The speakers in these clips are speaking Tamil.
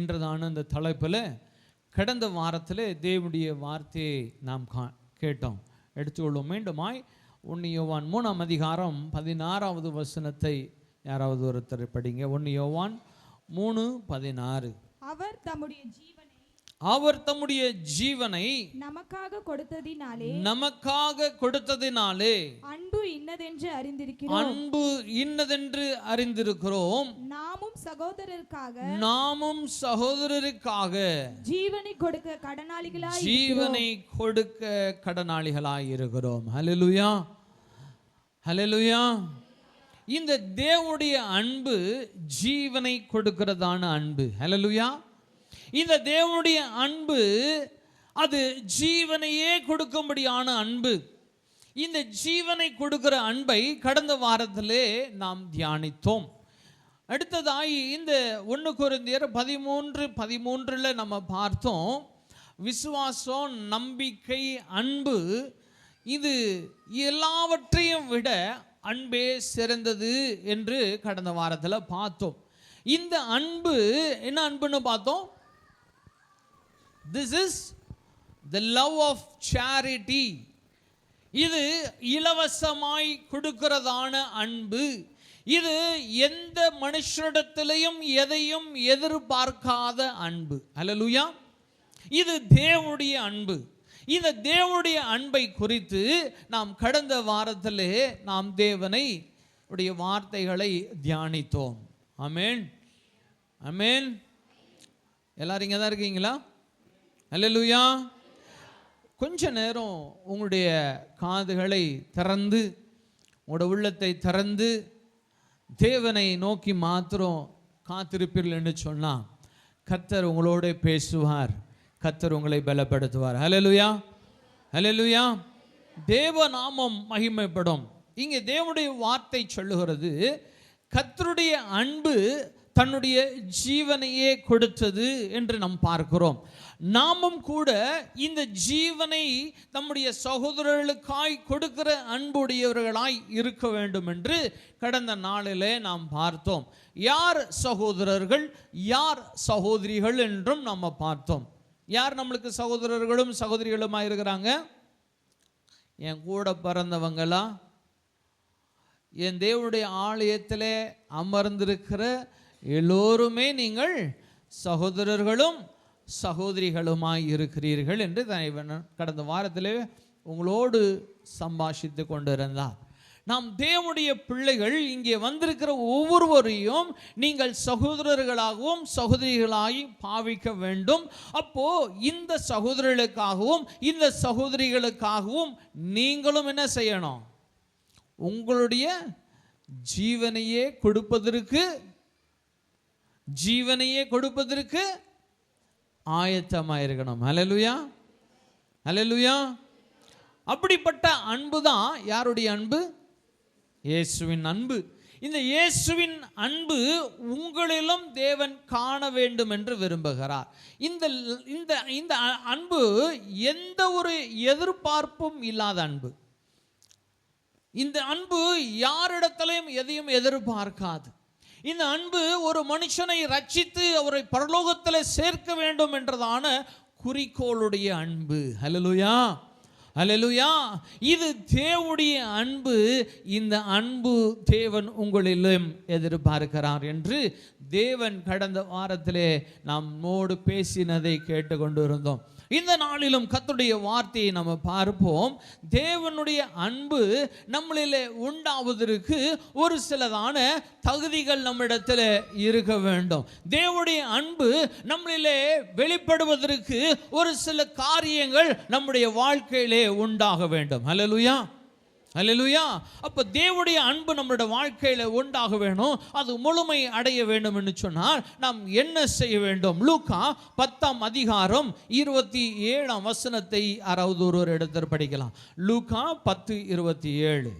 என்றதான இந்த தலைப்பில் கடந்த வாரத்தில் தேவனுடைய வார்த்தையை நாம் கேட்டோம், எடுத்துக்கொள்வோம். மீண்டுமாய் 1 யோவான் 3ஆம் அதிகாரம் 16வது வசனத்தை யாராவது ஒருத்தர் படிங்க. 1 யோவான் 3:16. அவர் தம்முடைய ஜீவனை நமக்காக கொடுத்ததினாலே அன்பு இன்னதென்று அறிந்திருக்கிறோம். நாமும் சகோதரருக்காக ஜீவனை கொடுக்க கடனாளிகளாய் இருக்கிறோம். ஹல்லேலூயா, ஹல்லேலூயா. இந்த தேவனுடைய அன்பு ஜீவனை கொடுக்கிறதான அன்பு. ஹல்லேலூயா. இந்த தேவனுடைய அன்பு அது ஜீவனையே கொடுக்கும்படியான அன்பு. இந்த ஜீவனை கொடுக்கிற அன்பை கடந்த வாரத்திலே நாம் தியானித்தோம். அடுத்ததாய் இந்த 1 கொரிந்தியர் 13:13 நம்ம பார்த்தோம். விசுவாசம், நம்பிக்கை, அன்பு, இது எல்லாவற்றையும் விட அன்பே சிறந்தது என்று கடந்த வாரத்தில் பார்த்தோம். இந்த அன்பு என்ன அன்புன்னு பார்த்தோம்? This is the love of charity. இது இலவசமாய் கொடுக்கிறதான அன்பு. இது எந்த மனுஷரிடத்திலையும் எதையும் எதிர்பார்க்காத அன்பு. அல்லேலூயா. இது தேவனுடைய அன்பு. இந்த தேவனுடைய அன்பை குறித்து நாம் கடந்த வாரத்திலே நாம் தேவனை உடைய வார்த்தைகளை தியானித்தோம். ஆமென், ஆமென். எல்லாரும் இங்கே தான் இருக்கீங்களா? அல்லேலூயா. கொஞ்ச நேரம் உங்களுடைய காதுகளை திறந்து, உங்களோட உள்ளத்தை திறந்து தேவனை நோக்கி மாத்திரம் காத்திருப்பீர்கள் என்று சொன்னால் கர்த்தர் உங்களோட பேசுவார், கர்த்தர் உங்களை பலப்படுத்துவார். அல்லேலூயா, அல்லேலூயா. தேவ நாமம் மகிமைப்படும். இங்கே தேவனுடைய வார்த்தை சொல்லுகிறது, கர்த்தருடைய அன்பு தன்னுடைய ஜீவனையே கொடுத்தது என்று நாம் பார்க்கிறோம். நாமும் கூட இந்த ஜீவனை நம்முடைய சகோதரர்களுக்காய் கொடுக்கிற அன்புடையவர்களாய் இருக்க வேண்டும் என்று கடந்த நாளிலே நாம் பார்த்தோம். யார் சகோதரர்கள், யார் சகோதரிகள் என்றும் நம்ம பார்த்தோம். யார் நம்மளுக்கு சகோதரர்களும் சகோதரிகளுமாய் இருக்கிறாங்க? என் கூட பிறந்தவங்களா? என் தேவனுடைய ஆலயத்தில் அமர்ந்திருக்கிற எல்லோருமே நீங்கள் சகோதரர்களும் சகோதரிகளுமாய் இருக்கிறீர்கள் என்று கடந்த வாரத்திலே உங்களோடு சம்பாஷித்து கொண்டிருந்தார். நாம் தேவனுடைய பிள்ளைகள் இங்கே வந்திருக்கிற ஒவ்வொருவரையும் நீங்கள் சகோதரர்களாகவும் சகோதரிகளாயும் பாவிக்க வேண்டும். அப்போ இந்த சகோதரர்களுக்காகவும் இந்த சகோதரிகளுக்காகவும் நீங்களும் என்ன செய்யணும்? உங்களுடைய ஜீவனையே கொடுப்பதற்கு ஆயத்தமாயிருக்கணும். ஹல்லேலூயா, ஹல்லேலூயா. அப்படிப்பட்ட அன்பு தான் யாருடைய அன்பு? இயேசுவின் அன்பு. இந்த இயேசுவின் அன்பு உங்களிலும் தேவன் காண வேண்டும் என்று விரும்புகிறார். இந்த அன்பு எந்த ஒரு எதிர்பார்ப்பும் இல்லாத அன்பு. இந்த அன்பு யாரிடத்திலையும் எதையும் எதிர்பார்க்காது. இந்த அன்பு ஒரு மனுஷனை ரட்சித்து அவரை பரலோகத்தில் சேர்க்க வேண்டும் என்றதான குறிக்கோளுடைய அன்பு. ஹல்லேலூயா, ஹல்லேலூயா. இது தேவனுடைய அன்பு. இந்த அன்பு தேவன் உங்களிலும் எதிர்பார்க்கிறார் என்று தேவன் கடந்த வாரத்திலே நம்மோடு பேசினதை கேட்டுக்கொண்டிருந்தோம். இந்த நாளிலும் கர்த்தருடைய வார்த்தையை நம்ம பார்ப்போம். தேவனுடைய அன்பு நம்மளிலே உண்டாவதற்கு ஒரு சிலதான தகுதிகள் நம்மிடத்தில் இருக்க வேண்டும். தேவனுடைய அன்பு நம்மளிலே வெளிப்படுவதற்கு ஒரு சில காரியங்கள் நம்முடைய வாழ்க்கையிலே உண்டாக வேண்டும். ஹல்லேலூயா, ஹல்லேலூயா. அப்போ தேவனுடைய அன்பு நம்மளுடைய வாழ்க்கையில் உண்டாக வேணும், அது முழுமை அடைய வேண்டும் என்று சொன்னால் நாம் என்ன செய்ய வேண்டும்? லூக்கா 10ஆம் அதிகாரம் 27ஆம் வசனத்தை யாராவது ஒரு இடத்தில் படிக்கலாம். லூக்கா 10:27.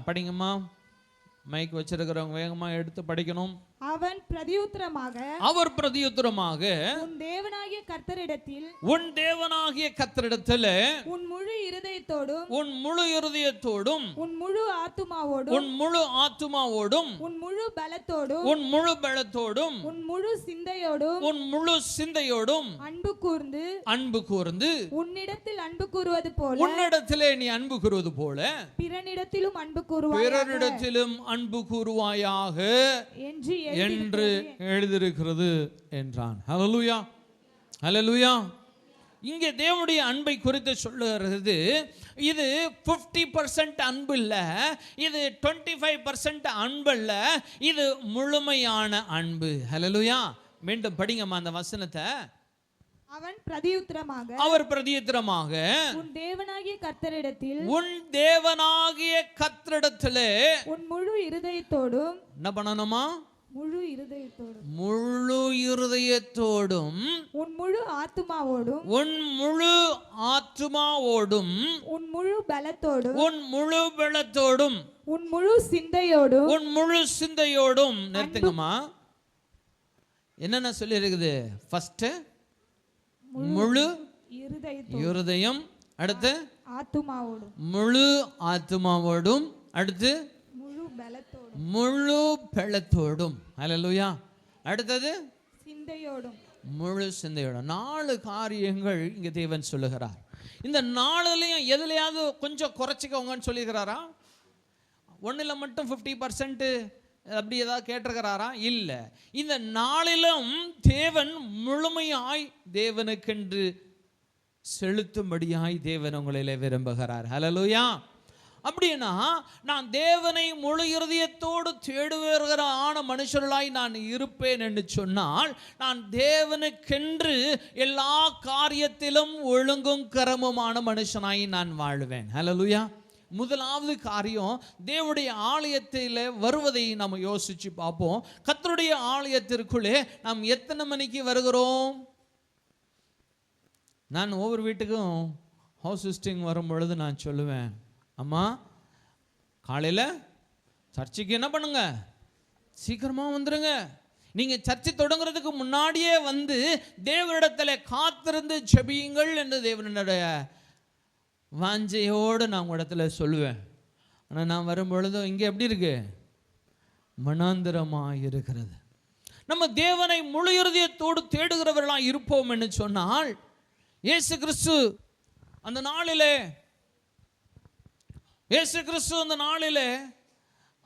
படிங்கம்மா, மைக் வச்சிருக்கிறவங்க வேகமாக எடுத்து படிக்கணும். அவன் பிரதியுத்தரமாக உன் தேவனாகிய கர்த்தரிடத்தில் உன் முழு இருதயத்தோடும் உன் முழு ஆத்துமாவோடும் உன் முழு பலத்தோடும் உன் முழு சிந்தையோடும் அன்பு கூர்ந்து உன்னிடத்தில் உன்னிடத்திலே நீ அன்பு கூறுவது போல பிறனிடத்திலும் அன்பு கூறுவாயாக என்று எழுதியிருக்கிறது என்றான். ஹல்லேலூயா, ஹல்லேலூயா. இங்கே தேவனுடைய அன்பை குறித்து சொல்லுகிறது. இது 50% அன்பு இல்ல, இது 25% அன்பு இல்ல, இது முழுமையான அன்பு. ஹல்லேலூயா. மீண்டும் படிங்கம்மா அந்த வசனத்தை. அவர் பிரதியுத்தரமாக உன் தேவனாகிய கர்த்தரிடத்தில் உன் முழு இருதயத்தோடும் என்ன பண்ணணுமா? முழு இருதயத்தோடும் உன் முழு ஆத்துமாவோடும் உன் முழு பலத்தோடும் உன் முழு சிந்தையோடும் நிறுத்துங்கம்மா. என்னென்ன சொல்லி இருக்குது? ஃபர்ஸ்ட் முழு இருதயம், அடுத்து முழு ஆத்துமாவோடும், அடுத்து முழு பலத்தோடும். ஹல்லேலூயா. அடுத்தது முழு சிந்தையோடும். 4 காரியங்கள் இங்க தேவன் சொல்லுகிறார். இந்த 4லையும் எதுலையாவது கொஞ்சம் குறைச்சிக்கோங்கன்னு சொல்லியிருக்கிறாரா? ஒன்னுல மட்டும் 50% அப்படி ஏதாவது கேட்டிருக்கிறாரா? இல்ல. இந்த 4லும் தேவன் முழுமையாய் தேவனுக்கென்று செலுத்தும்படியாய் தேவன் உங்களிலே விரும்புகிறார். ஹல்லேலூயா. அப்படின்னா நான் தேவனை முழு இருதயத்தோடு தேடுகிற மனுஷர்களாய் நான் இருப்பேன் என்று சொன்னால், நான் தேவனுக்கென்று எல்லா காரியத்திலும் ஒழுங்கும் கரமுமான மனுஷனாய் நான் வாழ்வேன். ஹல்லேலூயா. முதலாவது காரியம், தேவனுடைய ஆலயத்தில் வருவதை நம்ம யோசிச்சு பார்ப்போம். கர்த்தருடைய ஆலயத்திற்குள்ளே நாம் எத்தனை மணிக்கு வருகிறோம்? நான் ஒவ்வொரு வீட்டுக்கும் ஹவுஸ் விசிட்டிங் வரும் பொழுது நான் சொல்லுவேன், அம்மா காலையில் சர்ச்சுக்கு என்ன பண்ணுங்க, சீக்கிரமாக வந்துடுங்க. நீங்கள் சர்ச்சை தொடங்குறதுக்கு முன்னாடியே வந்து தேவனிடத்தில் காத்திருந்து ஜெபியுங்கள் என்று தேவனுடைய வாஞ்சையோடு நான் உங்கள் இடத்துல சொல்லுவேன். ஆனால் நான் வரும்பொழுதும் இங்கே எப்படி இருக்கு? மனாந்திரமாக இருக்கிறது. நம்ம தேவனை முழு இருதயத்தோடு தேடுகிறவர்களாக இருப்போம் என்று சொன்னால், இயேசு கிறிஸ்து அந்த நாளிலே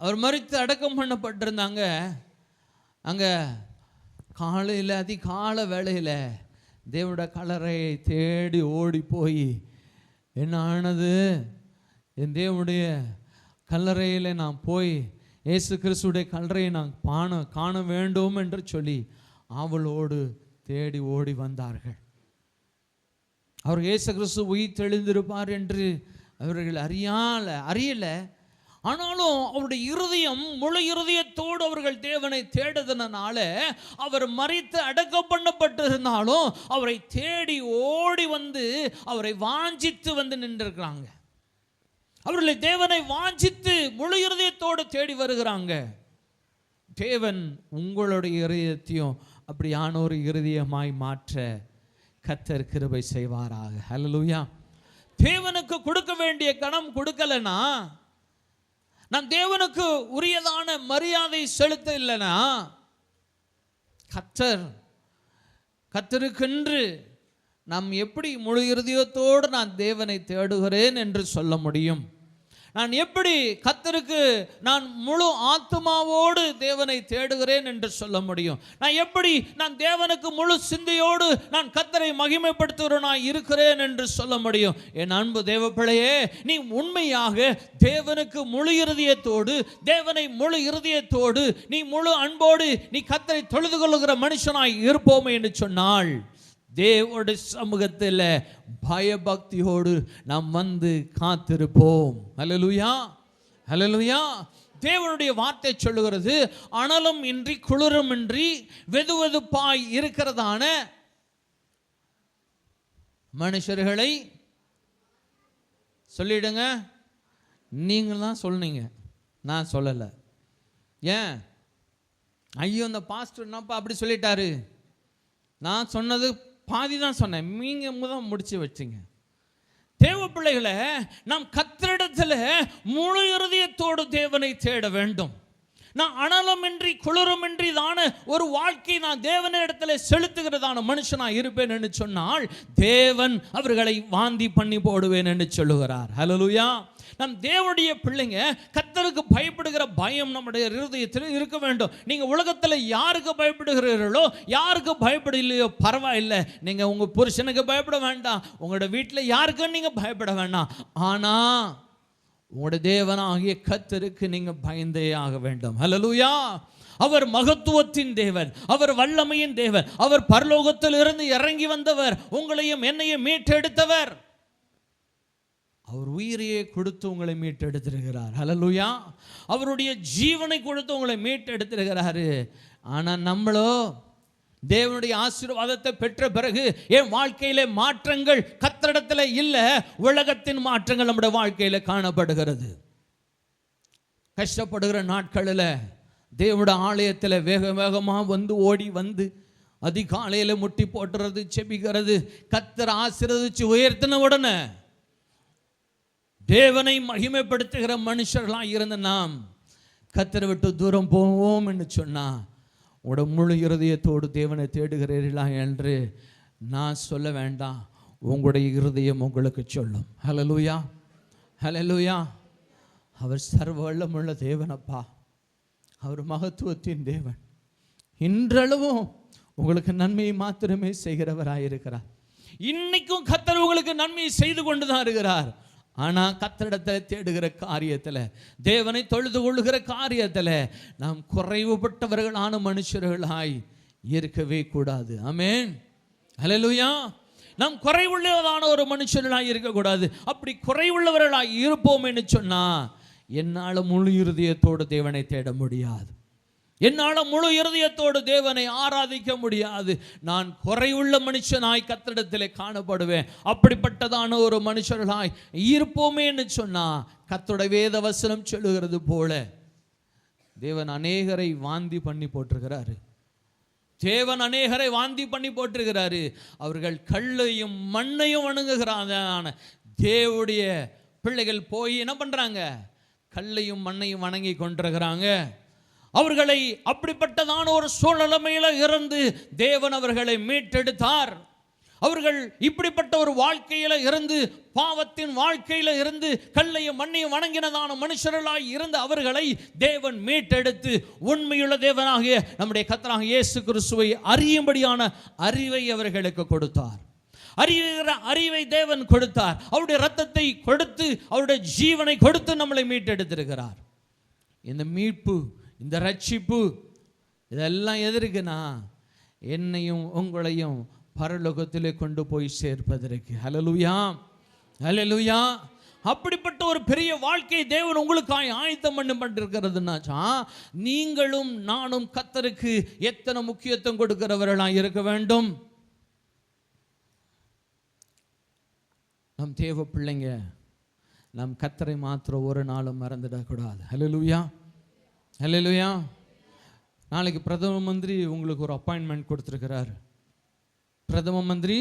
அவர் மரித்து அடக்கம் பண்ணப்பட்டிருந்தாங்க. அங்கே காலையில் அதிகால வேளையில் தேவனுடைய கல்லறையை தேடி ஓடி போய், என்ன ஆனது? என் தேவனுடைய கல்லறையில் நான் போய் இயேசு கிறிஸ்துடைய கல்லறையை நான் காண வேண்டும் என்று சொல்லி அவளோடு தேடி ஓடி வந்தார்கள். அவர் இயேசு கிறிஸ்து உயிர் தெளிந்திருப்பார் என்று அவர்கள் அறியல. ஆனாலும் அவருடைய இருதயம் முழு இருதயத்தோடு அவர்கள் தேவனை தேடுதனால, அவர் மரித்து அடக்கம் பண்ணப்பட்டிருந்தாலும் அவரை தேடி ஓடி வந்து அவரை வாஞ்சித்து வந்து நின்றிருக்கிறாங்க. அவர்களை தேவனை வாஞ்சித்து முழு இருதயத்தோடு தேடி வருகிறாங்க. தேவன் உங்களுடைய இருதயத்தையும் அப்படியான ஒரு இருதயமாய் மாற்ற கர்த்தர் கிருபை செய்வாராக. ஹல்லேலூயா. தேவனுக்கு கொடுக்க வேண்டிய கனம் கொடுக்கலனா, நான் தேவனுக்கு உரியதான மரியாதை செலுத்த இல்லைனா, கர்த்தருக்கென்று நாம் எப்படி முழு இருதயத்தோடு நான் தேவனை தேடுகிறேன் என்று சொல்ல முடியும்? நான் எப்படி கர்த்தருக்கு நான் முழு ஆத்துமாவோடு தேவனை தேடுகிறேன் என்று சொல்ல முடியும்? நான் எப்படி நான் தேவனுக்கு முழு சிந்தையோடு நான் கர்த்தரை மகிமைப்படுத்துகிறவனாய் இருக்கிறேன் என்று சொல்ல முடியும்? என் அன்பு தேவப்பிள்ளையே, நீ உண்மையாக தேவனுக்கு முழு இருதயத்தோடு, தேவனை முழு இருதயத்தோடு, நீ முழு அன்போடு நீ கர்த்தரை தொழுது கொள்ளுகிற மனுஷனாய் இருப்போமே என்று சொன்னால், தேவனுடைய சமூகத்தில் பயபக்தியோடு நாம் வந்து காத்திருப்போம். ஹல்லேலூயா, ஹல்லேலூயா. தேவனுடைய வார்த்தை சொல்லுகிறது, அனலும் இன்றி குளிரும் இன்றி வெதுவெதுப்பாய் இருக்கிறதான மனுஷர்களை சொல்லிடுங்க. நீங்கள் தான் சொன்னீங்க, நான் சொல்லலை. ஏன்? ஐயோ அந்த பாஸ்டர் என்னப்பா அப்படி சொல்லிட்டாரு, நான் சொன்னது பாதி தான் சொன்னேன், நீங்க முதல் முடிச்சு வச்சிங்க. தேவ பிள்ளைகளை, நாம் கர்த்தரிடத்தில் முழு இருதயத்தோடு தேவனை தேட வேண்டும். நான் அனலமின்றி குளிருமின்றி தான ஒரு வாழ்க்கை நான் தேவனிடத்தில் செலுத்துகிறதான மனுஷனாக இருப்பேன் என்று சொன்னால் தேவன் அவர்களை வாந்தி பண்ணி போடுவேன் என்று சொல்லுகிறார். ஹல்லேலூயா. நம் தேவனுடைய பிள்ளைங்க கர்த்தருக்கு பயப்படுகிற பயம் நம்முடைய இருதயத்தில் இருக்க வேண்டும். நீங்க உலகத்தில் யாருக்கு பயப்படுகிறீர்களோ, யாருக்கு பயப்படலையோ பரவாயில்லை, நீங்க உங்க புருஷனுக்கு பயப்பட வேண்டாம், உங்களோட வீட்டில் யாருக்கும் நீங்க பயப்பட வேண்டாம். ஆனா உங்களுடைய தேவனாகிய கர்த்தருக்கு நீங்க பயந்தே ஆக வேண்டும். ஹல்லேலூயா. அவர் மகத்துவத்தின் தேவன், அவர் வல்லமையின் தேவன், அவர் பரலோகத்தில் இருந்து இறங்கி வந்தவர், உங்களையும் என்னையும் மீட்டெடுத்தவர். அவர் உயிரையே கொடுத்து உங்களை மீட்டெடுத்திருக்கிறார். ஹல்லேலூயா. அவருடைய ஜீவனை கொடுத்து உங்களை மீட்டெடுத்திருக்கிறாரு. ஆனா நம்மளோ தேவனுடைய ஆசீர்வாதத்தை பெற்ற பிறகு என் வாழ்க்கையிலே மாற்றங்கள் கர்த்தரிடத்தில் இல்லை, உலகத்தின் மாற்றங்கள் நம்முடைய வாழ்க்கையில காணப்படுகிறது. கஷ்டப்படுகிற நாட்களில் தேவனுடைய ஆலயத்தில் வேக வேகமாக வந்து ஓடி வந்து அதிகாலையில் முட்டி போட்டுறது, செபிக்கிறது, கர்த்தர் ஆசீர்வதிச்சு உயர்த்தின உடனே தேவனை மகிமைப்படுத்துகிற மனுஷர்களாக இருந்த நாம் கர்த்தரை விட்டு தூரம் போவோம் என்று சொன்னா, உங்களோட முழு இருதயத்தோடு தேவனை தேடுகிறீர்களா என்று நான் சொல்ல வேண்டாம், உங்களுடைய இருதயம் உங்களுக்கு சொல்லும். ஹல்லேலூயா, ஹல்லேலூயா. அவர் சர்வ வல்லமுள்ள தேவனப்பா, அவர் மகத்துவத்தின் தேவன். இன்றளவும் உங்களுக்கு நன்மையை மாத்திரமே செய்கிறவராயிருக்கிறார். இன்னைக்கும் கர்த்தர் உங்களுக்கு நன்மையை செய்து கொண்டு தான் இருக்கிறார். ஆனால் கர்த்தரிடத்தில் தேடுகிற காரியத்தில், தேவனை தொழுது கொள்ளுகிற காரியத்தில் நாம் குறைவுபட்டவர்களான மனுஷர்களாய் இருக்கவே கூடாது. ஆமென், ஹல்லேலூயா. நாம் குறைவுள்ளதான ஒரு மனுஷர்களாய் இருக்கக்கூடாது. அப்படி குறைவுள்ளவர்களாய் இருப்போம் என்று சொன்னா என்னால் முழு இருதயத்தோடு தேவனை தேட முடியாது, என்னால் முழு இருதயத்தோடு தேவனை ஆராதிக்க முடியாது. நான் குறைவுள்ள மனுஷனாய் கர்த்தரிடத்திலே காணப்படுவேன். அப்படிப்பட்டதான ஒரு மனுஷர்களாய் இருப்போமே என்று சொன்னா கர்த்தருடைய வேத வசனம் சொல்லுகிறது போல தேவன் அநேகரை வாந்தி பண்ணி போட்டிருக்கிறாரு. தேவன் அநேகரை வாந்தி பண்ணி போட்டிருக்கிறாரு. அவர்கள் கல்லையும் மண்ணையும் வணங்குகிறான தேவனுடைய பிள்ளைகள் போய் என்ன பண்றாங்க, கல்லையும் மண்ணையும் வணங்கி கொண்டிருக்கிறாங்க. அவர்களை அப்படிப்பட்டதான ஒரு சூழ்நிலைமையில இருந்து தேவன் அவர்களை மீட்டெடுத்தார். அவர்கள் இப்படிப்பட்ட ஒரு வாழ்க்கையில இருந்து, பாவத்தின் வாழ்க்கையில இருந்து, கல்லையும் மண்ணையும் வணங்கினதான மனுஷர்களாய் இருந்த அவர்களை தேவன் மீட்டெடுத்து உண்மையுள்ள தேவனாகிய நம்முடைய கர்த்தராகிய இயேசு கிறிஸ்துவை அறியும்படியான அறிவை அவர்களுக்கு கொடுத்தார். அறிகிற அறிவை தேவன் கொடுத்தார். அவருடைய இரத்தத்தை கொடுத்து, அவருடைய ஜீவனை கொடுத்து நம்மளை மீட்டெடுத்திருக்கிறார். இந்த மீட்பு, இந்த ரட்சிப்பு இதெல்லாம் எதற்குனா என்னையும் உங்களையும் பரலோகத்திலே கொண்டு போய் சேர்ப்பதற்கு. ஹல்லேலூயா, ஹல்லேலூயா. அப்படிப்பட்ட ஒரு பெரிய வாழ்க்கை தேவன் உங்களுக்காக ஆயத்தம் பண்ணப்பட்டிருக்கிறதுனாச்சா நீங்களும் நானும் கர்த்தருக்கு எத்தனை முக்கியத்துவம் கொடுக்கிறவர்களாக இருக்க வேண்டும். நம் தேவ பிள்ளைங்க, நம் கர்த்தரை மாத்திரம் ஒரு நாளும் மறந்துடக்கூடாது. ஹல்லேலூயா, ஹல்லேலூயா. நாளைக்கு பிரதம மந்திரி உங்களுக்கு ஒரு அப்பாயின்மெண்ட் கொடுத்துருக்கிறார். பிரதம மந்திரி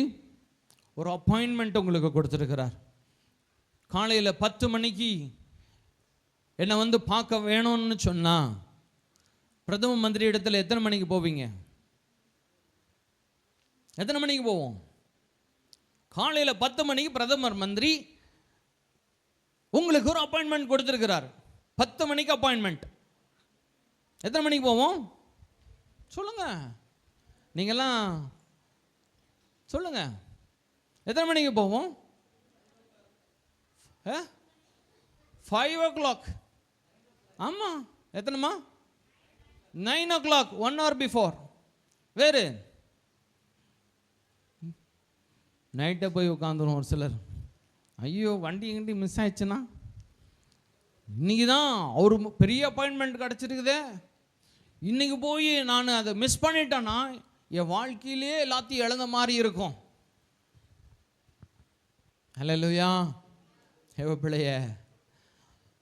ஒரு அப்பாயின்மெண்ட் உங்களுக்கு கொடுத்துருக்கிறார். காலையில் 10 மணிக்கு என்னை வந்து பார்க்க வேணும்னு சொன்னா பிரதம மந்திரி இடத்துல எத்தனை மணிக்கு போவீங்க? எத்தனை மணிக்கு போவோம்? காலையில் 10 மணிக்கு பிரதமர் மந்திரி உங்களுக்கு ஒரு அப்பாயின்மெண்ட் கொடுத்துருக்கிறார். 10 மணிக்கு அப்பாயின்மெண்ட். எத்தனை மணிக்கு போவோம் சொல்லுங்க, நீங்கெல்லாம் சொல்லுங்க. எத்தனை மணிக்கு போவோம்? 5 o'clock. ஆமாம், எத்தனைமா? 9 o'clock, 1 hour before. வேறு நைட்டை போய் உட்காந்துரும் ஒரு சிலர். ஐயோ வண்டி எங்கிட்ட மிஸ் ஆயிடுச்சுன்னா, இன்னைக்கு தான் ஒரு பெரிய அப்பாயின்மெண்ட் கிடச்சிருக்குதே, இன்னைக்கு போய் நான் அதை மிஸ் பண்ணிட்டேன்னா என் வாழ்க்கையிலே எல்லாத்தையும் இழந்த மாதிரி இருக்கும். ஹல்லேலூயா. பிள்ளைய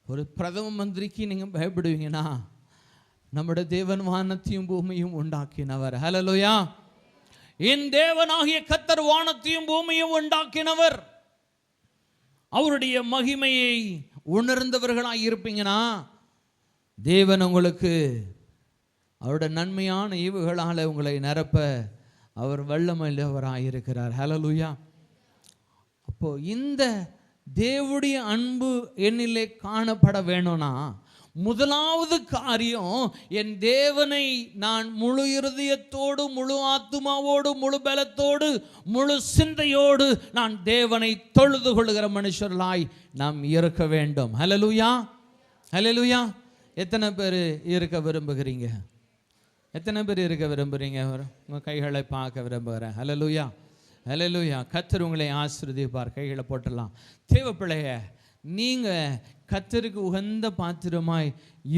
ஒரு பிரதம மந்திரிக்கு நீங்கள் பயப்படுவீங்கன்னா நம்முடைய தேவன் வானத்தையும் பூமியும் உண்டாக்கினவர். ஹல்லேலூயா. என் தேவனாகிய கர்த்தர் வானத்தையும் பூமியும் உண்டாக்கினவர். அவருடைய மகிமையை உணர்ந்தவர்களாக இருப்பீங்கன்னா தேவன் உங்களுக்கு அவருடைய நன்மையான ஈவுகளால் உங்களை நிரப்ப அவர் வல்லமையுள்ளவராக இருக்கிறார். ஹல்லேலூயா. அப்போ இந்த தேவனுடைய அன்பு என்னிலே காணப்பட வேணும்னா முதலாவது காரியம், என் தேவனை நான் முழு இருதயத்தோடு, முழு ஆத்துமாவோடு, முழு பலத்தோடு, முழு சிந்தையோடு நான் தேவனை தொழுது கொள்கிற மனுஷர்களாய் நாம் இருக்க வேண்டும். ஹல்லேலூயா. ஹல்லேலூயா. எத்தனை பேர் இருக்க விரும்புகிறீங்க? எத்தனை பேர் இருக்க விரும்புகிறீங்க? உங்கள் கைகளை பார்க்க விரும்புகிறேன். ஹல்லேலூயா. ஹல்லேலூயா. கர்த்தர் உங்களை ஆசீர்வதிப்பார். கைகளை போட்டுடலாம். தேவப்பிள்ளைய நீங்கள் கர்த்தருக்கு உகந்த பாத்திரமாய்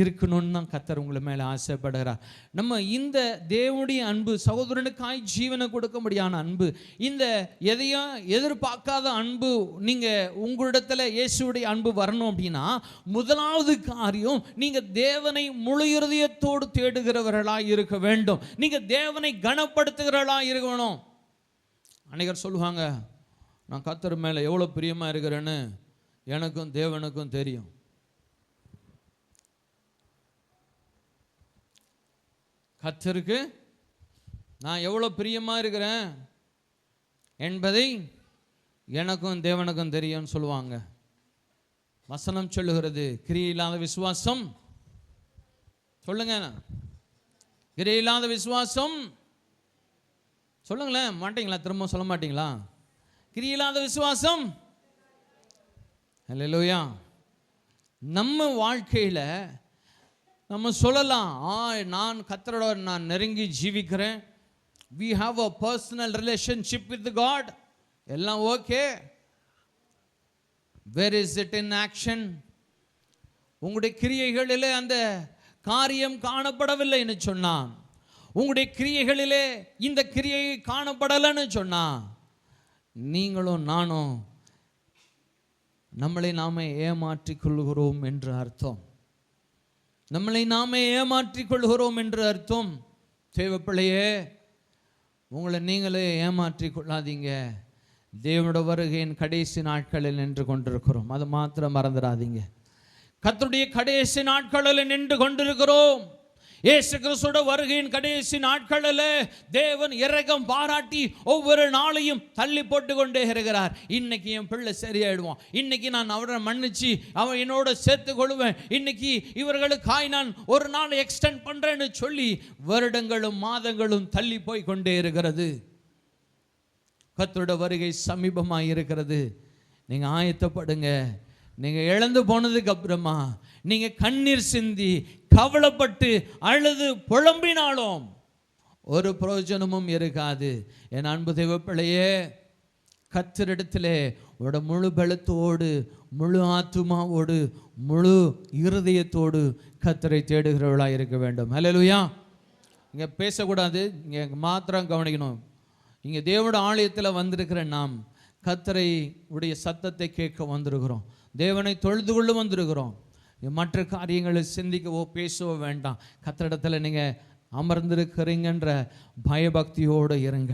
இருக்கணும்னு தான் கர்த்தர் உங்களை மேலே ஆசைப்படுகிறார். நம்ம இந்த தேவனுடைய அன்பு, சகோதரனுக்காய் ஜீவனை கொடுக்க முடியாத அன்பு, இந்த எதையும் எதிர்பார்க்காத அன்பு, நீங்கள் உங்களிடத்தில் இயேசுடைய அன்பு வரணும் அப்படின்னா முதலாவது காரியம், நீங்கள் தேவனை முழு இருதயத்தோடு தேடுகிறவர்களாக இருக்க வேண்டும். நீங்கள் தேவனை கனப்படுத்துகிறவர்களாக இருக்கணும். அநேகர் சொல்லுவாங்க, நான் கர்த்தர் மேலே எவ்வளோ பிரியமாக இருக்கிறேன்னு எனக்கும் தேவனுக்கும் தெரியும். கர்த்தருக்கு நான் எவ்வளோ பிரியமாக இருக்கிறேன் என்பதை எனக்கும் தேவனுக்கும் தெரியும்னு சொல்லுவாங்க. வசனம் சொல்லுகிறது, கிரியில்லாத விசுவாசம், சொல்லுங்க, கிரியில்லாத விசுவாசம், சொல்லுங்களேன், மாட்டீங்களா? திரும்ப சொல்ல மாட்டீங்களா? கிரியில்லாத விசுவாசம். ஹல்லேலூயா. நம்ம வாழ்க்கையில் நம்ம சொல்லலாம், நான் கர்த்தரோட நான் நெருங்கி ஜீவிக்கிறேன், we have a personal relationship with God, எல்லாம் okay. where is it in action? உங்களுடைய கிரியைகளிலே அந்த காரியம் காணப்படவில்லைன்னு சொன்னான். உங்களுடைய கிரியைகளிலே இந்த கிரியை காணப்படலைன்னு சொன்னா நீங்களும் நானும் நம்மளை நாமே ஏமாற்றிக் கொள்கிறோம் என்று அர்த்தம். நம்மளை நாமே ஏமாற்றிக் கொள்கிறோம் என்று அர்த்தம். தேவப்பிள்ளையே, உங்களை நீங்களே ஏமாற்றிக் கொள்ளாதீங்க. தேவனுடைய வருகையின் கடைசி நாட்களில் நின்று கொண்டிருக்கிறோம். அது மாத்திரம் மறந்துடாதீங்க. கர்த்தருடைய கடைசி நாட்களில் நின்று கொண்டிருக்கிறோம். இயேசு கிறிஸ்துவோட வருகையின் கடைசி நாட்களில் தேவன் இரக்கம் பாராட்டி ஒவ்வொரு நாளையும் தள்ளி போட்டு கொண்டே இருக்கிறார். இன்னைக்கு என் பிள்ளை சரியாயிடுவான், இன்னைக்கு நான் அவரை மன்னிச்சு அவன் என்னோட சேர்த்து கொள்வேன், இன்னைக்கு இவர்களுக்காய் நான் ஒரு நாள் எக்ஸ்டெண்ட் பண்றேன்னு சொல்லி வருடங்களும் மாதங்களும் தள்ளி போய் கொண்டே இருக்கிறது. கர்த்தருடைய வருகை சமீபமாக இருக்கிறது. நீங்க ஆயத்தப்படுங்க. நீங்க இழந்து போனதுக்கு அப்புறமா நீங்க கண்ணீர் சிந்தி கவலைப்பட்டு அழுது புலம்பினாலும் ஒரு பிரயோஜனமும் இருக்காது. என் அன்பு தேவப்பிள்ளையே, கர்த்தரிடத்திலே உங்களோட முழு பலத்தோடு, முழு ஆத்துமாவோடு, முழு இருதயத்தோடு கர்த்தரை தேடுகிறவர்களாக இருக்க வேண்டும். ஹல்லேலூயா. இங்கே பேசக்கூடாது, இங்கே மாத்திரம் கவனிக்கணும். இங்கே தேவனோட ஆலயத்தில் வந்திருக்கிற நாம் கர்த்தரை உடைய சத்தத்தை கேட்க வந்திருக்கிறோம். தேவனை தொழுது கொள்ள வந்திருக்கிறோம். மற்ற காரியங்களை சிந்திக்கவோ பேசவோ வேண்டாம். கர்த்தரிடத்தில் நீங்கள் அமர்ந்திருக்கிறீங்கன்ற பயபக்தியோடு இருங்க.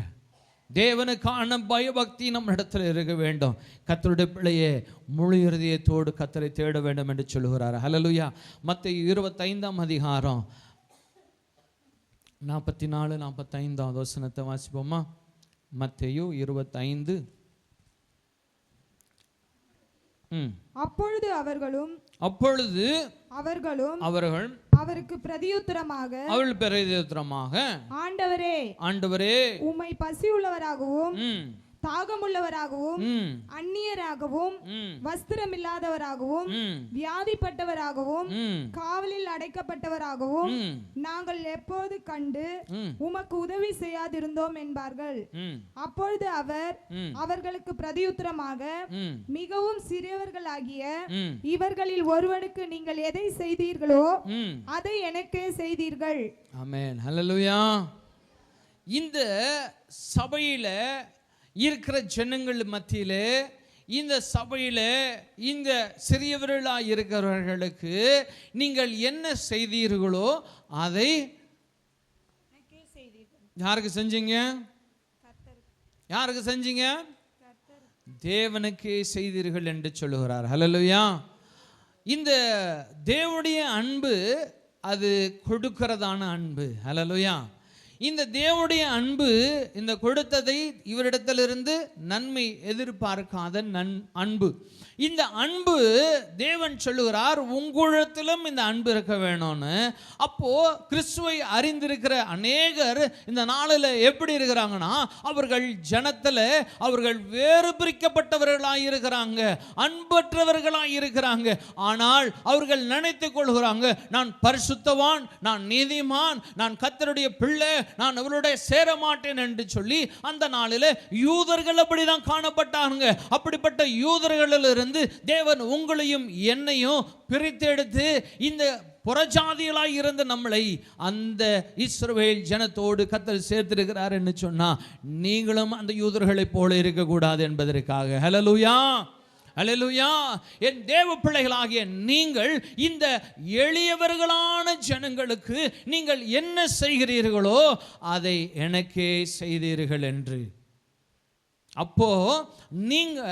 தேவனுக்கான பயபக்தி நம்ம இடத்துல இருக்க வேண்டும். கர்த்தருடைய பிள்ளையே, முழு இருதயத்தோடு கர்த்தரை தேட வேண்டும் என்று சொல்லுகிறார். ஹல்லேலூயா. மத்தேயு 25ஆம் அதிகாரம் 44-45 வசனத்தை வாசிப்போமா? மத்தேயு 25. அப்பொழுது அவர்கள் அவருக்கு பிரதியுத்தரமாக ஆண்டவரே, உம்மை பசியுள்ளவராகவும் தாகமுள்ளவராகவும் அந்நியராகவும் வஸ்திரமில்லாதவராகவும் வியாதிப்பட்டவராகவும் காவலில் அடைக்கப்பட்டவராகவும் நாங்கள் எப்போது கண்டு உமக்கு உதவி செய்யாதிருந்தோம் என்பார்கள். அப்பொழுது அவர் அவர்களுக்கு பிரதியுத்தரமாக, மிகவும் சிறியவர்களாகிய இவர்களில் ஒருவனுக்கு நீங்கள் எதை செய்தீர்களோ அதை எனக்கே செய்தீர்கள். ஆமென். ஹல்லேலூயா. இந்த சபையில இருக்கிற ஜனங்கள் மத்தியிலே இந்த சபையில இந்த சிறியவர்களாக இருக்கிறவர்களுக்கு நீங்கள் என்ன செய்தீர்களோ அதை யாருக்கு செஞ்சீங்க? யாருக்கு செஞ்சீங்க? தேவனுக்கே செய்தீர்கள் என்று சொல்லுகிறார். ஹல்லேலூயா. இந்த தேவனுடைய அன்பு அது கொடுக்கிறதான அன்பு. ஹல்லேலூயா. இந்த தேவனுடைய அன்பு, இந்த கொடுத்ததை இவரிடத்திலிருந்து நன்மை எதிர்பார்க்காத அன்பு. இந்த அன்பு தேவன் சொல்லுகிறார் உங்களிடத்திலும் இந்த அன்பு இருக்க வேணும்னு. அப்போ கிறிஸ்துவை அறிந்திருக்கிற அநேகர் இந்த நாளில் எப்படி இருக்கிறாங்கன்னா, அவர்கள் ஜனத்தில் அவர்கள் வேறு பிரிக்கப்பட்டவர்களாக இருக்கிறாங்க, அன்பற்றவர்களாக இருக்கிறாங்க. ஆனால் அவர்கள் நினைத்துக் கொள்கிறாங்க, நான் பரிசுத்தவான், நான் நீதிமான், நான் கர்த்தருடைய பிள்ளை, நான் அவருடைய சேர மாட்டேன் என்று சொல்லி அந்த நாளில் யூதர்கள் அப்படிதான் காணப்பட்டாங்க. அப்படிப்பட்ட யூதர்களிலிருந்து தேவன் உங்களையும் என்னையும் பிரித்தெடுத்து இந்த புறஜாதிகளாய் இருந்த நம்மளை அந்த இஸ்ரவேல் ஜனத்தோடு கர்த்தர் சேர்த்திருக்கிறார் என்று சொன்னா, நீங்களும் அந்த யூதர்களைப் போல இருக்கக்கூடாது என்பதற்காக. ஹல்லேலூயா, ஹல்லேலூயா. என் தேவ பிள்ளைகளாகிய நீங்கள் இந்த எளியவர்களான ஜனங்களுக்கு நீங்கள் என்ன செய்கிறீர்களோ அதை எனக்கே செய்தீர்கள் என்று. அப்போ நீங்க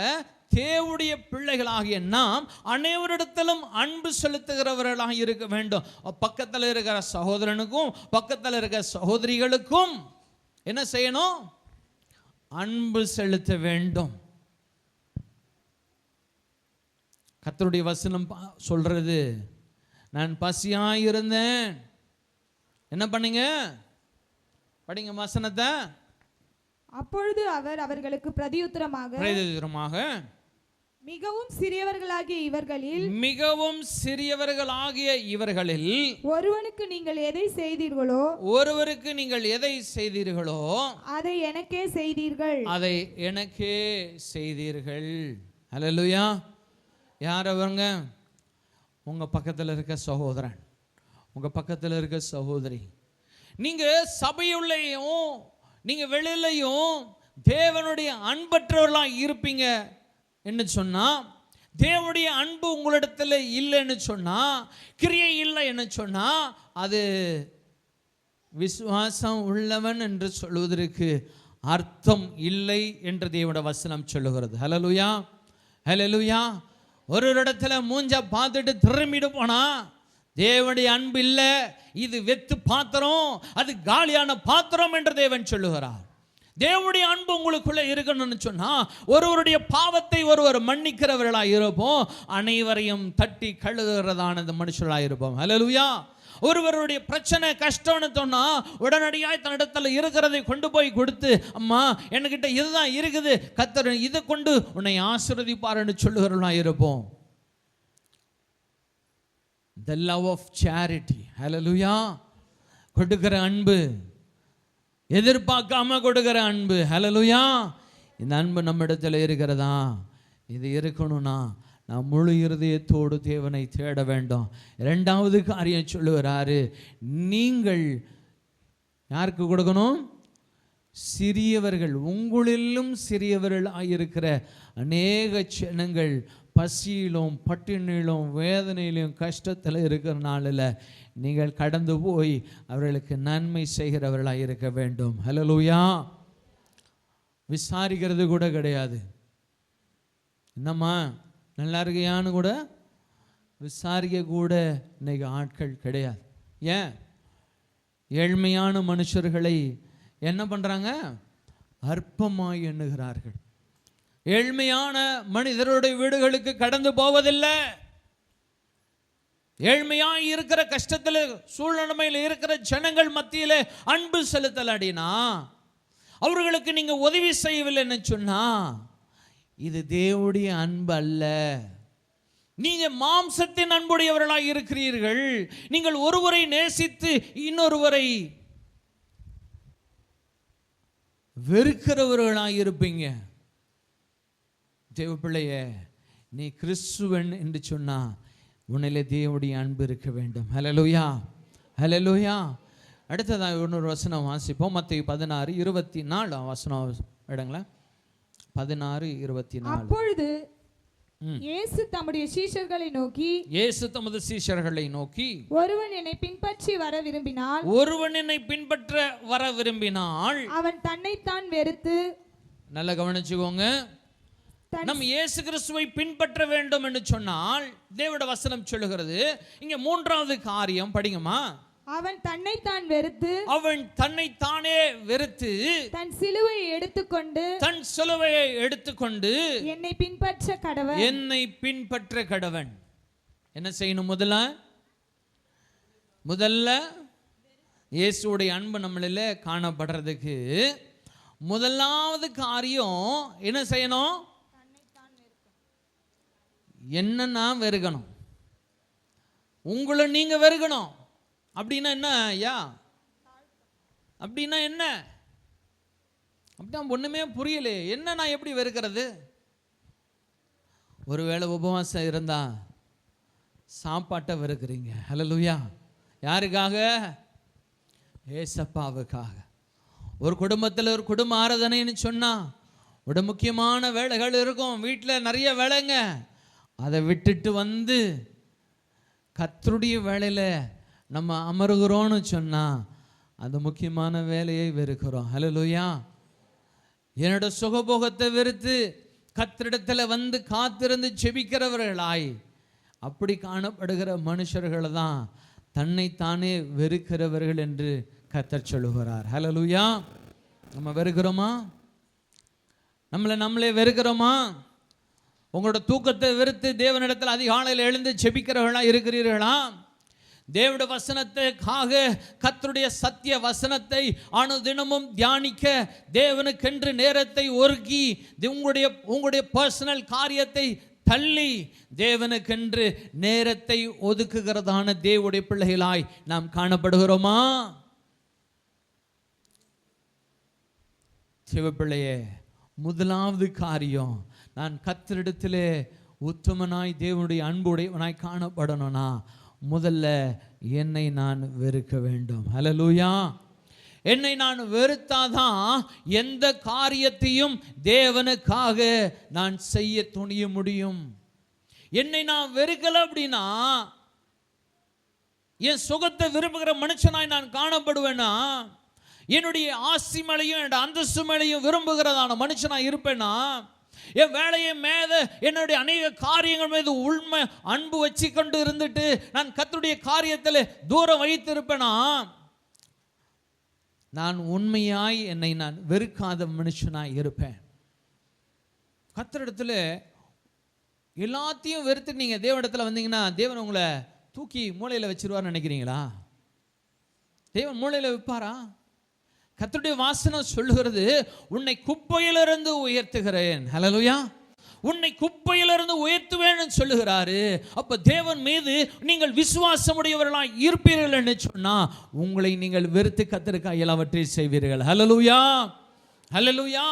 தேவனுடைய பிள்ளைகளாகிய நாம் அனைவரிடத்திலும் அன்பு செலுத்துகிறவர்களாக இருக்க வேண்டும். பக்கத்தில் இருக்கிற சகோதரனுக்கும் பக்கத்தில் இருக்கிற சகோதரிகளுக்கும் என்ன செய்யணும்? அன்பு செலுத்த வேண்டும். கர்த்தருடைய வசனம் சொல்றது, நான் பசியாயிருந்தேன், என்ன பண்ணீங்க? படிங்க வசனத்தை. அப்பொழுது அவர் அவர்களுக்கு பிரதியுத்தரமாக மிகவும் சிறியவர்களாகிய இவர்களில் ஒருவனுக்கு நீங்கள் எதை செய்தீர்களோ அதை எனக்கே செய்தீர்கள். ஹல்லேலூயா. யார் அவங்க? உங்க பக்கத்தில் இருக்க சகோதரன், உங்க பக்கத்தில் இருக்க சகோதரி. நீங்க சபையுள்ளையும் நீங்க வெளியிலையும் தேவனுடைய அன்பற்றவர்களாக இருப்பீங்க என்று சொன்னா, தேவனுடைய அன்பு உங்களிடத்தில் இல்லைன்னு சொன்னா, கிரியை இல்லை என்று சொன்னா, அது விசுவாசம் உள்ளவன் என்று சொல்வதற்கு அர்த்தம் இல்லை என்று தேவனுடைய வசனம் சொல்லுகிறது. ஹல்லேலூயா, ஹல்லேலூயா. ஒரு இடத்துல மூஞ்ச பார்த்துட்டு திரும்பிட்டு போனா தேவனுடைய அன்பு இல்லை, இது வெத்து பாத்திரம், அது காலியான பாத்திரம் என்று தேவன் சொல்லுகிறார். தேவனுடைய அன்பு உங்களுக்குள்ள இருக்கணும்னு சொன்னா, ஒருவருடைய பாவத்தை ஒருவர் மன்னிக்கிறவர்களாக இருப்போம், அனைவரையும் தட்டி கழுகுறதான மனுஷர்களாக இருப்போம். ஹல்லேலூயா. ஒருவருடைய பிரச்சனை கஷ்டம்னு சொன்னா உடனடியாக தன்னிடத்துல இருக்கிறதை கொண்டு போய் கொடுத்து, அம்மா என்கிட்ட இதுதான் இருக்குது, கர்த்தர் இதை கொண்டு உன்னை ஆசீர்வதிப்பார்னு சொல்லுகிறவர்களாக இருப்போம். The love of charity. Hallelujah. கொடுக்கிற அன்பு, எதிர்பார்க்காம கொடுக்கிற அன்பு. ஹல்லேலூயா. இந்த அன்பு நம்ம இடத்துல இருக்கிறதா? இது இருக்கணும்னா நாம் முழு இருதயத்தோடு தேவனை தேட வேண்டும். இரண்டாவது காரியம் சொல்லுகிறாரு, நீங்கள் யாருக்கு கொடுக்கணும்? சிறியவர்கள், உங்களிலும் சிறியவர்கள் ஆகியிருக்கிற அநேக ஜனங்கள் பசியிலும் பட்டினியிலும் வேதனையிலும் கஷ்டத்தில் இருக்கிற நாளில் நீங்கள் கடந்து போய் அவர்களுக்கு நன்மை செய்கிறவர்களாக இருக்க வேண்டும். ஹல்லேலூயா. விசாரிக்கிறது கூட கிடையாது. என்னம்மா நல்லா இருக்கையான்னு கூட விசாரிக்க கூட இன்னைக்கு ஆட்கள் கிடையாது. ஏன்? ஏழ்மையான மனுஷர்களை என்ன பண்ணுறாங்க? அற்பமாய் எண்ணுகிறார்கள். ஏழ்மையான மனிதருடைய வீடுகளுக்கு கடந்து போவதில்லை. ஏழ்மையாய் இருக்கிற கஷ்டத்தில் சூழ்நிலைமையில் இருக்கிற ஜனங்கள் மத்தியில் அன்பு செலுத்தல் அடினா, அவர்களுக்கு நீங்க உதவி செய்யவில்லைன்னு சொன்னா இது தேவனுடைய அன்பு அல்ல. நீங்க மாம்சத்தின் அன்புடையவர்களாக இருக்கிறீர்கள். நீங்கள் ஒருவரை நேசித்து இன்னொருவரை வெறுக்கிறவர்களாக இருப்பீங்க. தேவ பிள்ளையே, நீ கிறிஸ்துவன் என்று சொன்னா உன்னிலே தேவனுடைய அன்பு இருக்க வேண்டும். ஹல்லேலூயா, ஹல்லேலூயா. அடுத்ததாக இன்னொரு வசனம் வாசிப்போம். மத்தேயு 16:24 வசனம் இடங்களா? 16:24. அப்பொழுது இயேசு தம்முடைய சீஷர்களை நோக்கி இயேசு தமது சீஷர்களை நோக்கி, ஒருவன் என்னை பின்பற்றி வர விரும்பினால் ஒருவன் என்னை பின்பற்ற வர விரும்பினால் அவன் தன்னைத்தான் வெறுத்து, நல்லா கவனிச்சுக்கோங்க, நம்ம இயேசு கிறிஸ்துவை பின்பற்ற வேண்டும் என்று சொன்னால் தேவனுடைய வசனம் சொல்லுகிறது. இங்க மூன்றாவது காரியம் படிங்கம்மா. அவன் தன்னைத்தான் வெறுத்து, அவன் தன்னைத்தானே வெறுத்து தன் சிலுவையை எடுத்துக்கொண்டு என்னை பின்பற்ற கடவன். என்னை பின்பற்ற கடவன். என்ன செய்யணும்? முதல்ல இயேசுடைய அன்பு நம்மளில காணப்படுறதுக்கு முதலாவது காரியம் என்ன செய்யணும்? என்னன்னா வெறுக்கணும். உங்களை நீங்க வெறுக்கணும். அப்படின்னா என்ன ஐயா? அப்படின்னா என்ன? அப்படின்னா ஒண்ணுமே புரியலே. என்ன நான் எப்படி வெறுக்கிறது? ஒருவேளை உபவாசம் இருந்தா சாப்பாட்டை வெறுக்கிறீங்க. ஹல்லேலூயா. யாருக்காக? ஏசப்பாவுக்காக. ஒரு குடும்பத்தில் ஒரு குடும்ப ஆராதனைன்னு சொன்னா ஒரு முக்கியமான வேலைகள் இருக்கும். வீட்டில் நிறைய வேலைங்க. அதை விட்டுட்டு வந்து கர்த்தருடைய வேலையில் நம்ம அமருகிறோன்னு சொன்னா அந்த முக்கியமான வேலையை வெறுக்கிறோம். ஹல்லேலூயா. என்னோட சுகபோகத்தை வெறுத்து கர்த்தரிடத்தில் வந்து காத்திருந்து செபிக்கிறவர்களாய் அப்படி காணப்படுகிற மனுஷர்கள் தான் தன்னைத்தானே வெறுக்கிறவர்கள் என்று கர்த்தர் சொல்லுகிறார். ஹல்லேலூயா. நம்ம வெறுக்கிறோமா? நம்மளே வெறுக்கிறோமா? உங்களோட தூக்கத்தை வெறுத்து தேவனிடத்தில் அதிகாலையில் எழுந்து செபிக்கிறவர்களா இருக்கிறீர்களா? தேவனுடைய வசனத்துக்காக கர்த்தருடைய சத்திய வசனத்தை அனுதினமும் தியானிக்க தேவனுக்கென்று நேரத்தை ஒதுக்கி உங்களுடைய பர்சனல் காரியத்தை தள்ளி தேவனுக்கென்று நேரத்தை ஒதுக்குகிறதான தேவனுடைய பிள்ளைகளாய் நாம் காணப்படுகிறோமா? சிவப்பிள்ளையே, முதலாவது காரியம், நான் கர்த்தரிடத்திலே உத்தமனாய் தேவனுடைய அன்புடையவனாய் காணப்படணும்னா முதல்ல என்னை நான் வெறுக்க வேண்டும். ஹல்லேலூயா. என்னை நான் வெறுத்தாதான் எந்த காரியத்தையும் தேவனுக்காக நான் செய்ய துணிய முடியும். என்னை நான் வெறுக்கல அப்படின்னா என் சுகத்தை விரும்புகிற மனுஷனாய் நான் காணப்படுவேன்னா, என்னுடைய ஆசி மேலையும் என்னோட அந்தஸ்து மேலையும் விரும்புகிறதான மனுஷனாய் இருப்பேன்னா, என் வேலையை மேல என்னுடைய அநேக காரியங்கள் மீது உண்மை அன்பு வச்சு கொண்டு இருந்துட்டு நான் கர்த்தருடைய காரியத்தில் தூரம் வைத்திருப்பேனா, நான் உண்மையாய் என்னை நான் வெறுக்காத மனுஷனாய் இருப்பேன். கர்த்தரிடத்தில் எல்லாத்தையும் வெறுத்து நீங்க தேவனிடத்தில் வந்தீங்கன்னா தேவன் உங்களை தூக்கி மூளையில் வச்சிருவார்னு நினைக்கிறீங்களா? தேவன் மூளையில் வைப்பாரா? கர்த்தருடைய வாசனம் சொல்லுகிறது, உன்னை குப்பையிலிருந்து உயர்த்துகிறேன். ஹல்லேலூயா. உன்னை குப்பையிலிருந்து உயர்த்துவேன்னு சொல்லுகிறாரு. அப்ப தேவன் மீது நீங்கள் விசுவாசமுடையவர்களாய் இருப்பீர்கள் என்று சொன்னா உங்களை நீங்கள் வெறுத்து கர்த்தருக்காக எல்லாவற்றையும் செய்வீர்கள். ஹல்லேலூயா. ஹல்லேலூயா.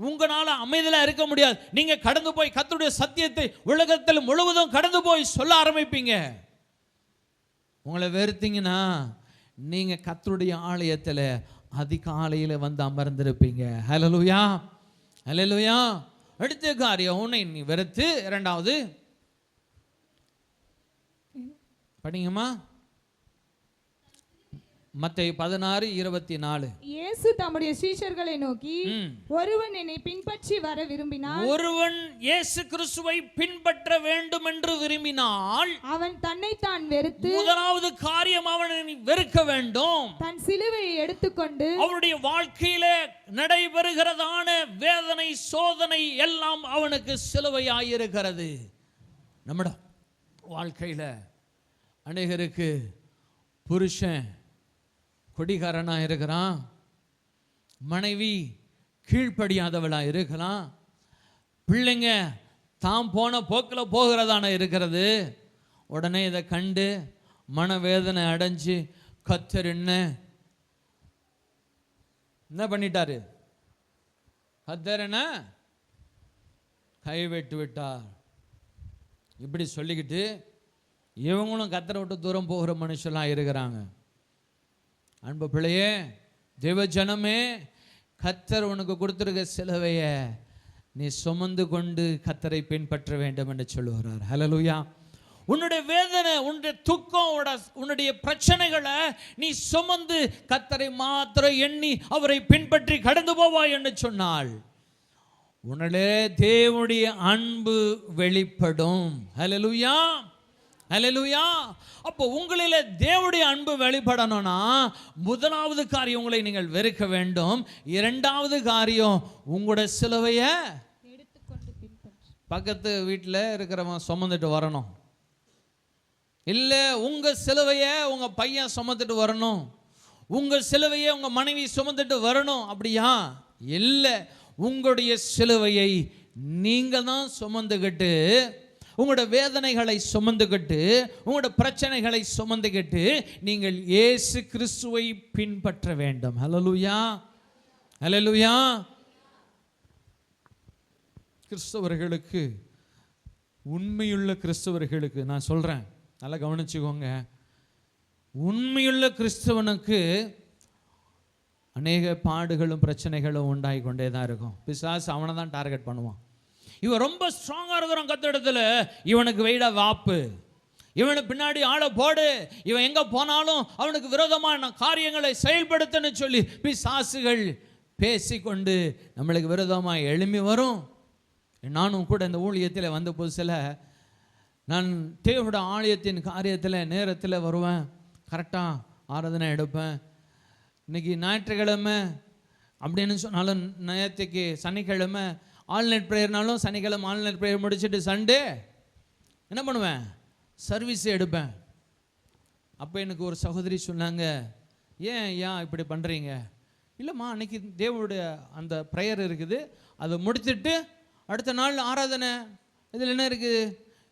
உங்களால அமைதியா இருக்க முடியாது. நீங்க கடந்து போய் கர்த்தருடைய சத்தியத்தை உலகத்தில் முழுவதும் கடந்து போய் சொல்ல ஆரம்பிப்பீங்க. உங்களை வெறுத்தீங்கன்னா நீங்க கர்த்தருடைய ஆலயத்தில் அதிகாலையில் வந்து அமர்ந்திருப்பீங்க. ஹல்லேலூயா. ஹல்லேலூயா. அடுத்த காரியம், உன்னை நீ வெறுத்து. இரண்டாவது படிங்கம்மா. மத்தேயு 16:24. இயேசு தம்முடைய சீஷர்களை நோக்கி, ஒருவன் என்னை பின்பற்றி வர விரும்பினால், ஒருவன் இயேசு கிறிஸ்துவை பின்பற்ற வேண்டும் என்று விரும்பினால் அவன் தன்னைத்தான் வெறுத்து, முதலாவது காரியம் அவனை வெறுக்க வேண்டும். தன் சிலுவையை எடுத்துக்கொண்டு, அவனுடைய வாழ்க்கையில நடைபெறுகிறதான வேதனை சோதனை எல்லாம் அவனுக்கு சிலுவையாயிருக்கிறது. நம்முடைய வாழ்க்கையில அநேகருக்கு புருஷன் கொடிகாரனா இருக்கிறான், மனைவி கீழ்ப்படியாதவளா இருக்கலாம், பிள்ளைங்க தாம் போன போக்கில் போகிறதான இருக்கிறது. உடனே இதை கண்டு மனவேதனை அடைஞ்சு கர்த்தர் என்ன பண்ணிட்டாரு? கர்த்தர் என்ன கைவிட்டு விட்டார். இப்படி சொல்லிக்கிட்டு இவங்களும் கர்த்தரை விட்டு தூரம் போகிற மனுஷெல்லாம் இருக்கிறாங்க. அன்பு பிள்ளையே, தேவ ஜனமே, கர்த்தர் உனக்கு கொடுத்துருக்க சிலுவையை நீ சுமந்து கொண்டு கர்த்தரை பின்பற்ற வேண்டும் என்று சொல்லுகிறார். ஹல்லேலூயா. உன்னுடைய வேதனை, உன்னுடைய துக்கம், உன்னுடைய பிரச்சனைகளை நீ சுமந்து கர்த்தரை மாத்திரம் எண்ணி அவரை பின்பற்றி கடந்து போவாய் என்று சொன்னால் உன்னிலே தேவனுடைய அன்பு வெளிப்படும். ஹல்லேலூயா, ஹல்லேலூயா. அப்போ உங்களிலே தேவனுடைய அன்பு வெளிப்படணும்னா முதலாவது காரியம் உங்களை நீங்கள் வெறுக்க வேண்டும். இரண்டாவது காரியம் உங்களுடைய சிலுவையை பக்கத்து வீட்டில் இருக்கிறவன் சுமந்துட்டு வரணும். இல்லை உங்கள் சிலுவையை உங்கள் பையன் சுமந்துட்டு வரணும், உங்கள் சிலுவையை உங்கள் மனைவி சுமந்துட்டு வரணும். அப்படியா? இல்லை, உங்களுடைய சிலுவையை நீங்கள் தான் சுமந்துக்கிட்டு, உங்களோட வேதனைகளை சுமந்துக்கிட்டு, உங்களோட பிரச்சனைகளை சுமந்துக்கிட்டு நீங்கள் இயேசு கிறிஸ்துவை பின்பற்ற வேண்டும். ஹல்லேலூயா, ஹல்லேலூயா. கிறிஸ்தவர்களுக்கு, உண்மையுள்ள கிறிஸ்தவர்களுக்கு நான் சொல்கிறேன், நல்லா கவனிச்சுக்கோங்க, உண்மையுள்ள கிறிஸ்தவனுக்கு அநேக பாடுகளும் பிரச்சனைகளும் உண்டாகி கொண்டே தான் இருக்கும். பிசாசு அவனை தான் டார்கெட் பண்ணுவான். இவன் ரொம்ப ஸ்ட்ராங்காக இருக்கிறான் கத்திடத்தில், இவனுக்கு வெயிடா வாப்பு, இவனுக்கு பின்னாடி ஆளை போடு, இவன் எங்கே போனாலும் அவனுக்கு விரோதமான காரியங்களை செயல்படுத்தன்னு சொல்லி பிசாசுகள் பேசிக்கொண்டு நம்மளுக்கு விரோதமாக எழும்பி வரும். நானும் கூட இந்த ஊழியத்தில் வந்த புதுசில் நான் தேவனோட ஆலயத்தின் காரியத்தில் நேரத்தில் வருவேன், கரெக்டாக ஆராதனை எடுப்பேன். இன்றைக்கி ஞாயிற்றுக்கிழமை அப்படின்னு சொன்னாலும், நேற்றுக்கு சனிக்கிழமை ஆல்நைட் ப்ரேயர்னாலும் சனிக்கிழமை ஆல்நைட் ப்ரேயர் முடிச்சுட்டு சண்டே என்ன பண்ணுவேன், சர்வீஸ் எடுப்பேன். அப்போ எனக்கு ஒரு சகோதரி சொன்னாங்க, ஏன் இப்படி பண்ணுறீங்க? இல்லைம்மா, அன்றைக்கி தேவனுடைய அந்த ப்ரேயர் இருக்குது, அதை முடிச்சுட்டு அடுத்த நாள் ஆராதனை, இதில் என்ன இருக்குது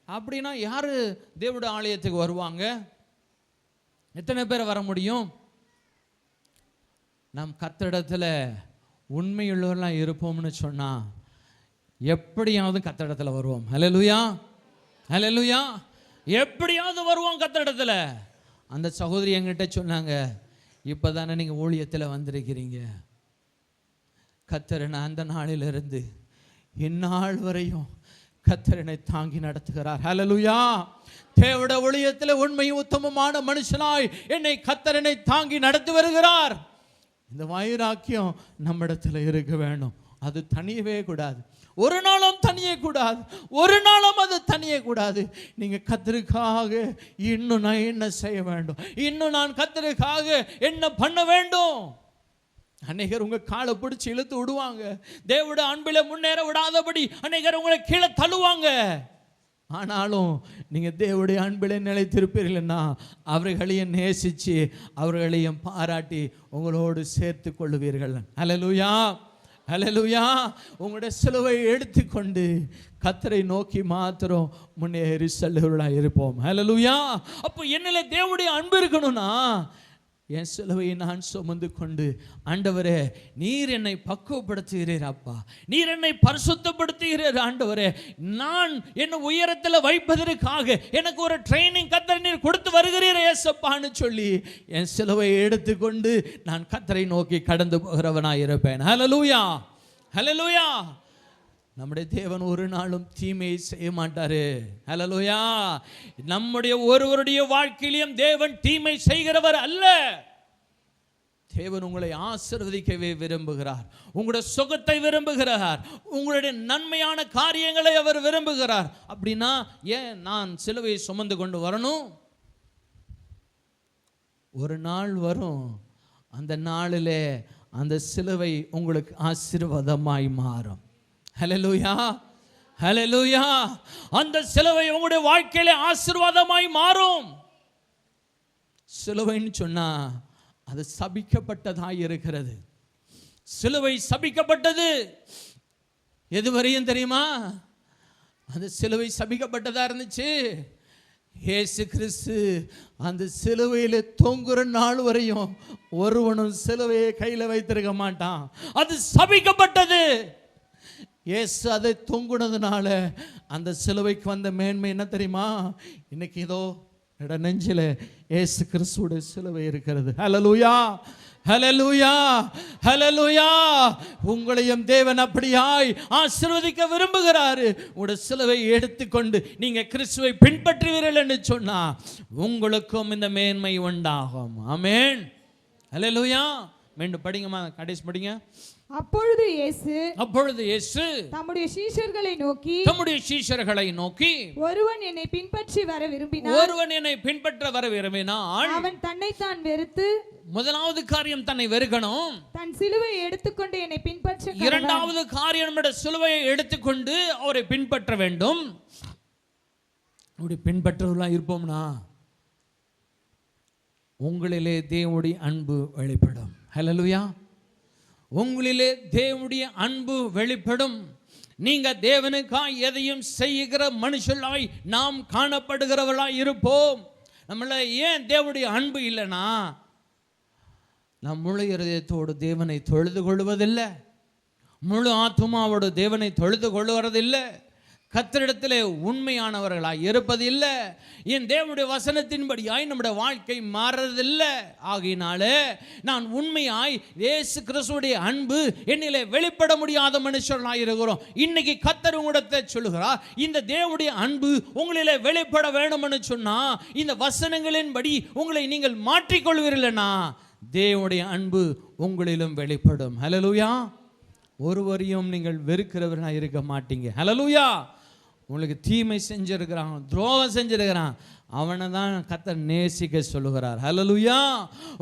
அப்படின்னா யார் தேவனுடைய ஆலயத்துக்கு வருவாங்க? எத்தனை பேர் வர முடியும்? நாம் கர்த்தரிடத்தில் உண்மையுள்ளவர்களாக இருப்போம்னு சொன்னால் எப்படியாவது கர்த்தரிடத்தில் வருவோம். ஹல்லேலூயா, ஹல்லேலூயா. எப்படியாவது வருவோம் கர்த்தரிடத்தில். அந்த சகோதரி என்கிட்ட சொன்னாங்க, இப்போ தானே நீங்கள் ஊழியத்தில் வந்திருக்கிறீங்க, கர்த்தர் நான் அந்த நாளிலிருந்து இந்நாள் வரையும் கர்த்தரனை தாங்கி நடத்துகிறார். ஹல்லேலூயா. தேவனுடைய ஊழியத்தில் உண்மையும் உத்தமமான மனுஷனாய் என்னை கர்த்தரனை தாங்கி நடத்தி வருகிறார். இந்த வைராக்கியம் நம்மிடத்தில் இருக்க வேண்டும். அது தனியவே கூடாது, ஒரு நாளும் தனியே கூடாது, ஒரு நாளும் அது தனியே கூடாது. நீங்கள் கர்த்தருக்காக இன்னும் நான் என்ன செய்ய வேண்டும், இன்னும் நான் கர்த்தருக்காக என்ன பண்ண வேண்டும். அநேகர் உங்கள் காலை பிடிச்சி இழுத்து விடுவாங்க, தேவனுடைய அன்பில் முன்னேற விடாதபடி அநேகர் உங்களை கீழே தள்ளுவாங்க. ஆனாலும் நீங்கள் தேவனுடைய அன்பில் நிலைத்திருப்பீர்கள்னா அவர்களையும் நேசித்து அவர்களையும் பாராட்டி உங்களோடு சேர்த்து கொள்ளுவீர்கள். ஹல்லேலூயா, ஹல்லேலூயா. உங்களுடைய சிலுவை எடுத்துக்கொண்டு கர்த்தரை நோக்கி மாத்திரம் முன்னேறி செல்லுவர்களாக இருப்போம். ஹல்லேலூயா. அப்போ என்னில் தேவனுடைய அன்பு இருக்கணும்னா என் சிலுவையை நான் சுமந்து கொண்டு, ஆண்டவரே நீர் என்னை பக்குவப்படுத்துகிறீர், அப்பா நீர் என்னை பரிசுத்தப்படுத்துகிறீர், ஆண்டவரே நான் என்ன உயரத்தில் வைப்பதற்காக எனக்கு ஒரு ட்ரைனிங் கர்த்தர் நீர் கொடுத்து வருகிறீர் ஏசப்பான்னு சொல்லி என் சிலுவையை எடுத்துக்கொண்டு நான் கர்த்தரை நோக்கி கடந்து போகிறவனாக இருப்பேன். ஹல்லேலூயா, ஹல்லேலூயா. நம்முடைய தேவன் ஒரு நாளும் தீமையை செய்ய மாட்டாரு. ஹல்லேலூயா. நம்முடைய ஒருவருடைய வாழ்க்கையிலும் தேவன் தீமை செய்கிறவர் அல்ல. தேவன் உங்களை ஆசீர்வதிக்கவே விரும்புகிறார், உங்களுடைய சுகத்தை விரும்புகிறார், உங்களுடைய நன்மையான காரியங்களை அவர் விரும்புகிறார். அப்படின்னா ஏன் நான் சிலுவையை சுமந்து கொண்டு வரணும்? ஒரு நாள் வரும், அந்த நாளிலே அந்த சிலுவை உங்களுக்கு ஆசீர்வாதமாய் மாறும். ஹல்லேலூயா, ஹல்லேலூயா. அந்த சிலுவை உங்களுடைய வாழ்க்கையிலே ஆசீர்வாதமாய் மாறும். சிலுவைன்னு சொன்னா அது சபிக்கப்பட்டதாய் இருக்கிறது. சிலுவை சபிக்கப்பட்டது. எதுவரையும் தெரியுமா? அந்த சிலுவை சபிக்கப்பட்டதா இருந்துச்சு. இயேசு கிறிஸ்து அந்த சிலுவையில் தொங்குற நாள் வரையும் ஒருவனும் சிலுவையை கையில் வைத்திருக்க மாட்டான். அது சபிக்கப்பட்டது. இயேசு அதை தொங்குனதுனால அந்த சிலுவைக்கு வந்த மேன்மை என்ன தெரியுமா? இன்னைக்கு இதோ நெஞ்சில் இயேசு கிறிஸ்துவோட சிலுவை இருக்கிறது. ஹல்லேலூயா, ஹல்லேலூயா, ஹல்லேலூயா. உங்களையும் தேவன் அப்படியாய் ஆசீர்வதிக்க விரும்புகிறாரு. உங்களுடைய சிலுவை எடுத்துக்கொண்டு நீங்க கிறிஸ்துவை பின்பற்றுவீர்கள் என்று சொன்னா உங்களுக்கும் இந்த மேன்மை உண்டாகும். ஆமென். ஹல்லேலூயா. மீண்டும் படிங்கம்மா, கடைசி படிங்க. அப்பொழுது இயேசு தம்முடைய சீஷர்களை நோக்கி ஒருவன் என்னை பின்பற்றி வர விரும்பினால் அவன் தன்னைத்தான் வெறுத்து, முதலாவது காரியம் தன்னை வெறுக்கணும், தன் சிலுவை எடுத்துக்கொண்டு என்னை பின்பற்ற, இரண்டாவது காரியம் சிலுவையை எடுத்துக்கொண்டு அவரை பின்பற்ற வேண்டும். அப்படி பின்பற்றவர்களாக இருப்போம்னா உங்களிலே தேவனுடைய அன்பு வெளிப்படும். ஹல்லேலூயா. உங்களிலே தேவனுடைய அன்பு வெளிப்படும். நீங்க தேவனுக்காய் எதையும் செய்கிற மனுஷர்களாய் நாம் காணப்படுகிறவர்களாய் இருப்போம். நம்மள ஏன் தேவனுடைய அன்பு இல்லைன்னா நம் முழு இருதயத்தோடு தேவனை தொழுது கொள்வதில்லை, முழு ஆத்துமாவோடு தேவனை தொழுது கொள்வதில்லை, கர்த்தரிடத்திலே உண்மையானவர்களாய் இருப்பதில்லை, என் தேவனுடைய வசனத்தின்படியாய் நம்முடைய வாழ்க்கை மாறதில்லை. ஆகையினாலே நான் உண்மையாய் இயேசு கிறிஸ்துவுடைய அன்பு என்னிலே வெளிப்பட முடியாத மனுஷர்களாய் இருக்கிறோம். இன்னைக்கு கர்த்தர் உங்களிடத்தை சொல்லுகிறார், இந்த தேவனுடைய அன்பு உங்களிலே வெளிப்பட வேண்டும்னு சொன்னா இந்த வசனங்களின்படி உங்களை நீங்கள் மாற்றிக்கொள்வீர்கள்னா தேவனுடைய அன்பு உங்களிலும் வெளிப்படும். ஹல்லேலூயா. ஒருவரையும் நீங்கள் வெறுக்கிறவர்களாக இருக்க மாட்டீங்க. ஹல்லேலூயா. உங்களுக்கு தீமை செஞ்சிருக்கிறான், துரோகம் செஞ்சிருக்கிறான், அவனை தான் கர்த்தர் நேசிக்க சொல்லுகிறார். ஹல்லேலூயா.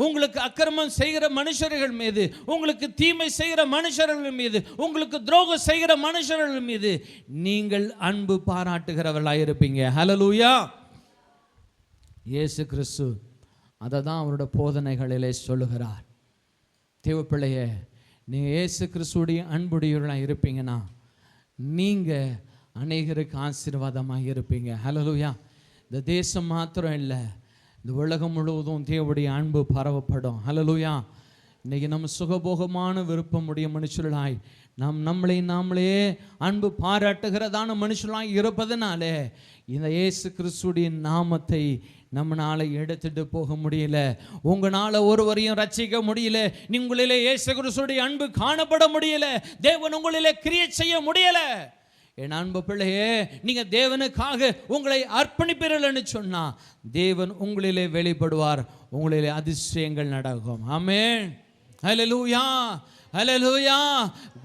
உங்களுக்கு அக்கிரமம் செய்கிற மனுஷர்கள் மீது, உங்களுக்கு தீமை செய்கிற மனுஷர்கள் மீது, உங்களுக்கு துரோகம் செய்கிற மனுஷர்கள் மீது நீங்கள் அன்பு பாராட்டுகிறவர்களாக இருப்பீங்க. ஹல்லேலூயா. இயேசு கிறிஸ்து அதை தான் அவரோட போதனைகளிலே சொல்லுகிறார். தேவப்பிள்ளையே, நீங்கள் இயேசு கிறிஸ்துடைய அன்புடையவர்களாக இருப்பீங்கன்னா நீங்கள் அநேகருக்கு ஆசீர்வாதமாக இருப்பீங்க. ஹல்லேலூயா. இந்த தேசம் மாத்திரம் இல்லை, இந்த உலகம் முழுவதும் தேவனுடைய அன்பு பரவப்படும். ஹல்லேலூயா. இன்றைக்கி நம்ம சுகபோகமான விருப்பமுடைய மனுஷர்களாய் நாமளே அன்பு பாராட்டுகிறதான மனுஷர்களாய் இருப்பதனாலே இந்த இயேசு கிறிஸ்துடைய நாமத்தை நம்மளால எடுத்துட்டு போக முடியல. உங்களால் ஒருவரையும் ரட்சிக்க முடியல. உங்களிலே இயேசு கிறிஸ்துடைய அன்பு காணப்பட முடியல. தேவன் உங்களிலே கிரியை செய்ய முடியல. என் அன்பு பிள்ளையே, நீங்க தேவனுக்காக உங்களை அர்ப்பணிப்பீர்கள்னு சொன்னா தேவன் உங்களிலே வெளிப்படுவார், உங்களிலே அதிசயங்கள் நடக்கும். ஆமென். ஹல்லேலூயா, ஹல்லேலூயா.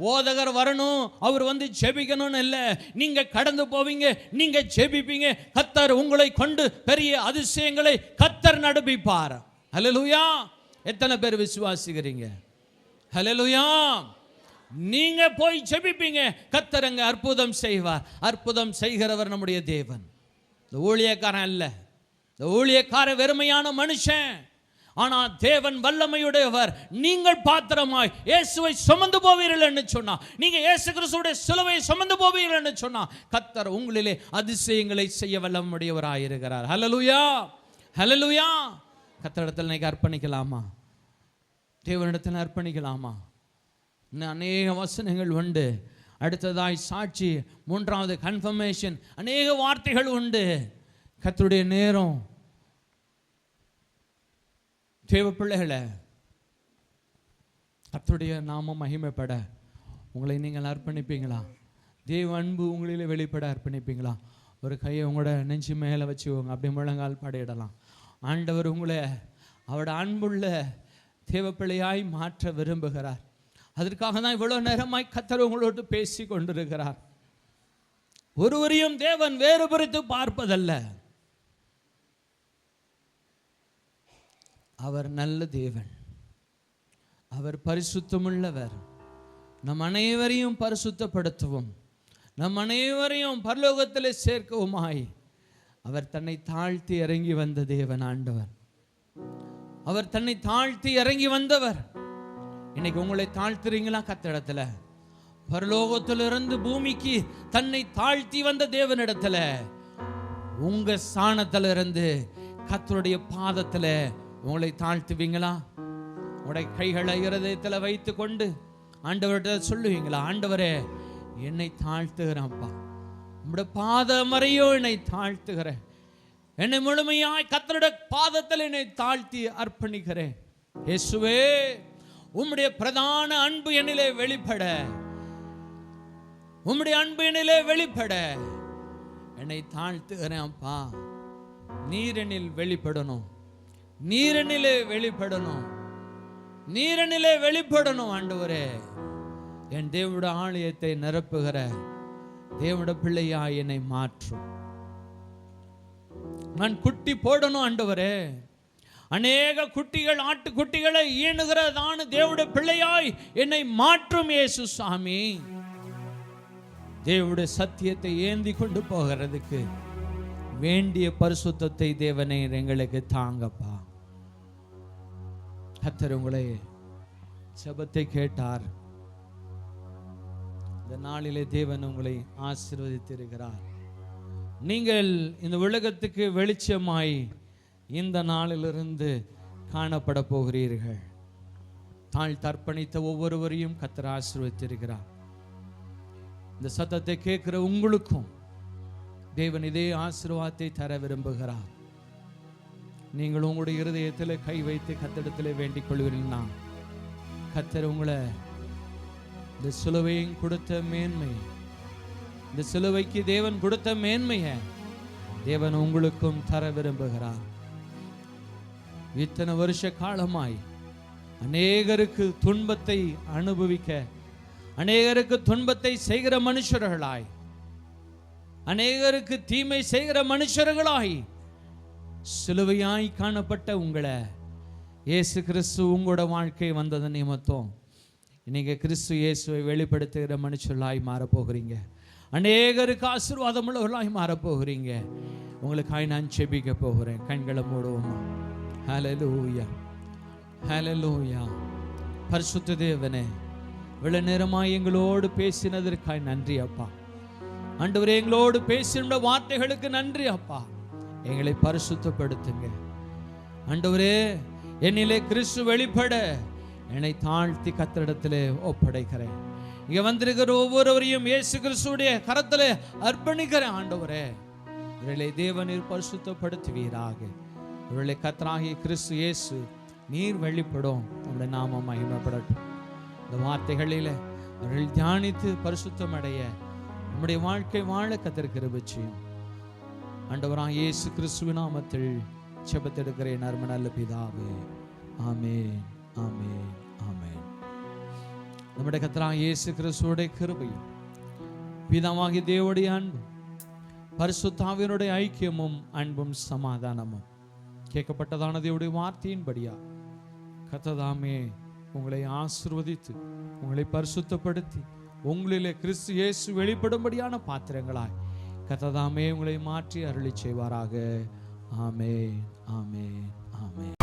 போதகர் வரணும், அவர் வந்து ஜெபிக்கணும்னு இல்லை, நீங்க கடந்து போவீங்க, நீங்க ஜெபிப்பீங்க, கர்த்தர் உங்களை கொண்டு பெரிய அதிசயங்களை கர்த்தர் நடப்பிப்பார். ஹல்லேலூயா. எத்தனை பேர் விசுவாசிக்கிறீங்க? ஹல்லேலூயா. நீங்க போய் ஜெபிப்பீங்க, கர்த்தர் அங்க அற்புதம் செய்வார். அற்புதம் செய்கிறவர் நம்முடைய தேவன். இந்த ஊழியக்காரன் அல்ல, இந்த ஊழியக்காரன் வெறுமையான மனுஷன். ஆனால் தேவன் வல்லமையுடையவர். நீங்கள் பாத்திரமாய் இயேசுவை சுமந்து போவீர்கள் என்று சொன்னா, நீங்க இயேசு கிறிஸ்துவுடைய சிலுவையை சுமந்து போவீர்கள் என்று சொன்னா கர்த்தர் உங்களிலே அதிசயங்களை செய்ய வல்லமையுடையவராய் இருக்கிறார். ஹல்லேலூயா, ஹல்லேலூயா. கர்த்தரிடத்தில் இன்னைக்கு அர்ப்பணிக்கலாமா? தேவனிடத்தில் அர்ப்பணிக்கலாமா? இன்னும் அநேக வசனங்கள் உண்டு. அடுத்ததாய் சாட்சி, மூன்றாவது கன்ஃபர்மேஷன், அநேக வார்த்தைகள் உண்டு. கர்த்தருடைய நேரம். தேவ பிள்ளைகளை, கர்த்தருடைய நாமம் மகிமைப்பட உங்களை நீங்கள் அர்ப்பணிப்பீங்களா? தேவ அன்பு உங்களிலே வெளிப்பட அர்ப்பணிப்பீங்களா? ஒரு கையை உங்களோட நெஞ்சு மேலே வச்சுக்கோங்க, அப்படி முழங்கால் பாடிடலாம். ஆண்டவர் உங்களை அவரோட அன்புள்ள தேவ பிள்ளையாய் மாற்ற விரும்புகிறார். அதற்காக தான் இவ்வளவு நேரமாய் கர்த்தர் உங்களோடு பேசி கொண்டிருக்கிறார். ஒருவரையும் தேவன் வேறுபடுத்தி பார்ப்பதல்ல. அவர் நல்ல தேவன், அவர் பரிசுத்தமுள்ளவர். நம் அனைவரையும் பரிசுத்தப்படுத்தவும், நம் அனைவரையும் பரலோகத்தில் சேர்க்கவுமாய் அவர் தன்னை தாழ்த்தி இறங்கி வந்த தேவன் ஆண்டவர். அவர் தன்னை தாழ்த்தி இறங்கி வந்தவர். இன்னைக்கு உங்களை தாழ்த்துறீங்களா? கர்த்தரிடத்துல, பரலோகத்திலிருந்து பூமிக்கு தன்னை தாழ்த்தி வந்த தேவனிடத்துல, உங்க ஸ்தானத்திலிருந்து கர்த்தருடைய பாதத்துல உங்களை தாழ்த்துவீங்களா? உங்களுடைய கைகளை இருதயத்தில் வைத்து கொண்டு ஆண்டவர்கிட்ட சொல்லுவீங்களா? ஆண்டவரே, என்னை தாழ்த்துகிறேன்ப்பா, உங்களுடைய பாதம் வரையும் என்னை தாழ்த்துகிறேன், என்னை முழுமையாய் கர்த்தருடைய பாதத்தில் என்னை தாழ்த்தி அர்ப்பணிக்கிறேன். இயேசுவே, உம்முடைய பிரதான அன்பு என்னிலே வெளிப்பட, உம்முடைய அன்பு என்னிலே வெளிப்பட என்னை தாழ்த்துகிறேன் அப்பா. நீரெனில் வெளிப்படணும், நீரெனிலே வெளிப்படணும், நீரெனிலே வெளிப்படணும் ஆண்டவரே. என் தேவனுடைய ஆலயத்தை நிரப்புகிற தேவனுடைய பிள்ளையா என்னை மாற்றும். நான் குட்டி போடணும் ஆண்டவரே. அநேக குட்டிகள், ஆட்டுக்குட்டிகளை ஈணுகிறதான தேவனுடைய பிள்ளையாய் என்னை மாற்றும் இயேசு சாமி. தேவனுடைய சத்தியத்தை ஏந்தி கொண்டு போகிறதுக்கு வேண்டிய பரிசுத்தத்தை தேவனே எங்களுக்கு தாங்கப்பா. கர்த்தர் உங்களை ஜெபத்தை கேட்டார். இந்த நாளிலே தேவன் உங்களை ஆசீர்வதித்திருக்கிறார். நீங்கள் இந்த உலகத்துக்கு வெளிச்சமாய் இந்த நாளிலிருந்து காணப்பட போகிறீர்கள். தாழ் தர்ப்பணித்த ஒவ்வொருவரையும் கர்த்தர் ஆசீர்வதித்திருக்கிறார். இந்த சத்தத்தை கேட்கிற உங்களுக்கும் தேவன் இதே ஆசீர்வாதத்தை தர விரும்புகிறார். நீங்கள் உங்களுடைய இருதயத்தில் கை வைத்து கர்த்தரிடத்தில் வேண்டிக் கொள்வீர்கள்னா கர்த்தர் உங்களை இந்த சிலுவையும் கொடுத்த மேன்மை, இந்த சிலுவைக்கு தேவன் கொடுத்த மேன்மையை தேவன் உங்களுக்கும் தர விரும்புகிறார். இத்தனை வருஷ காலமாய் அநேகருக்கு துன்பத்தை அனுபவிக்க, அநேகருக்கு துன்பத்தை செய்கிற மனுஷர்களாய், அநேகருக்கு தீமை செய்கிற மனுஷர்களாய் சிலுவையாய் காணப்பட்ட உங்களை இயேசு கிறிஸ்து உங்களோட வாழ்க்கை வந்தது நிமித்தம் இன்னைக்கு கிறிஸ்து இயேசுவை வெளிப்படுத்துகிற மனுஷர்களாய் மாறப்போகிறீங்க. அநேகருக்கு ஆசீர்வாதம் உள்ளவர்களாய் மாறப்போகிறீங்க. உங்களுக்காய் நான் செபிக்க போகிறேன். கண்களை மூடுவோமா? ஹல்லேலூயா, ஹல்லேலூயா. பரிசுத்த தேவனே, இவ்வளவு நேரமாய் எங்களோடு பேசினதற்காய் நன்றி அப்பா. ஆண்டவரே, எங்களோடு பேசின வார்த்தைகளுக்கு நன்றி அப்பா. எங்களை பரிசுத்தப்படுத்துங்க ஆண்டவரே. என்னிலே கிறிஸ்து வெளிப்பட என்னை தாழ்த்தி கர்த்தரிடத்திலே ஒப்படைக்கிறேன். இங்க வந்திருக்கிற ஒவ்வொருவரையும் இயேசு கிறிஸ்துடைய கரத்திலே அர்ப்பணிக்கிறேன் ஆண்டவரே. இவர்களை தேவனீர் பரிசுத்தப்படுத்துவீராக. இவர்களை கர்த்தராகிய கிறிஸ்து இயேசு நீர் வெளிப்படும், நம்முடைய நாமம் மகிமைப்படட்டும். இந்த வார்த்தைகளில அவர்கள் தியானித்து பரிசுத்தம் அடைய நம்முடைய வாழ்க்கை வாழ கர்த்தர் கிருபை செய்யும். ஆண்டவராகிய இயேசு கிறிஸ்துவின் நாமத்தில் ஜெபத்தெடுக்கிறேன் அருமை நல்ல பிதாவே. ஆமென், ஆமென், ஆமென். நம்முடைய கர்த்தராகிய இயேசு கிறிஸ்துவுடைய கிருபையும் பிதாவாகிய தேவனுடைய அன்பும் பரிசுத்த ஆவியினுடைய ஐக்கியமும் அன்பும் சமாதானமும் கேட்கப்பட்டதான தேவனுடைய வார்த்தையின்படியா கர்த்ததாமே உங்களை ஆசீர்வதித்து உங்களை பரிசுத்தப்படுத்தி உங்களிலே கிறிஸ்து இயேசு வெளிப்படும்படியான பாத்திரங்களாய் கர்த்ததாமே உங்களை மாற்றி அருளி செய்வாராக. ஆமென், ஆமென், ஆமென்.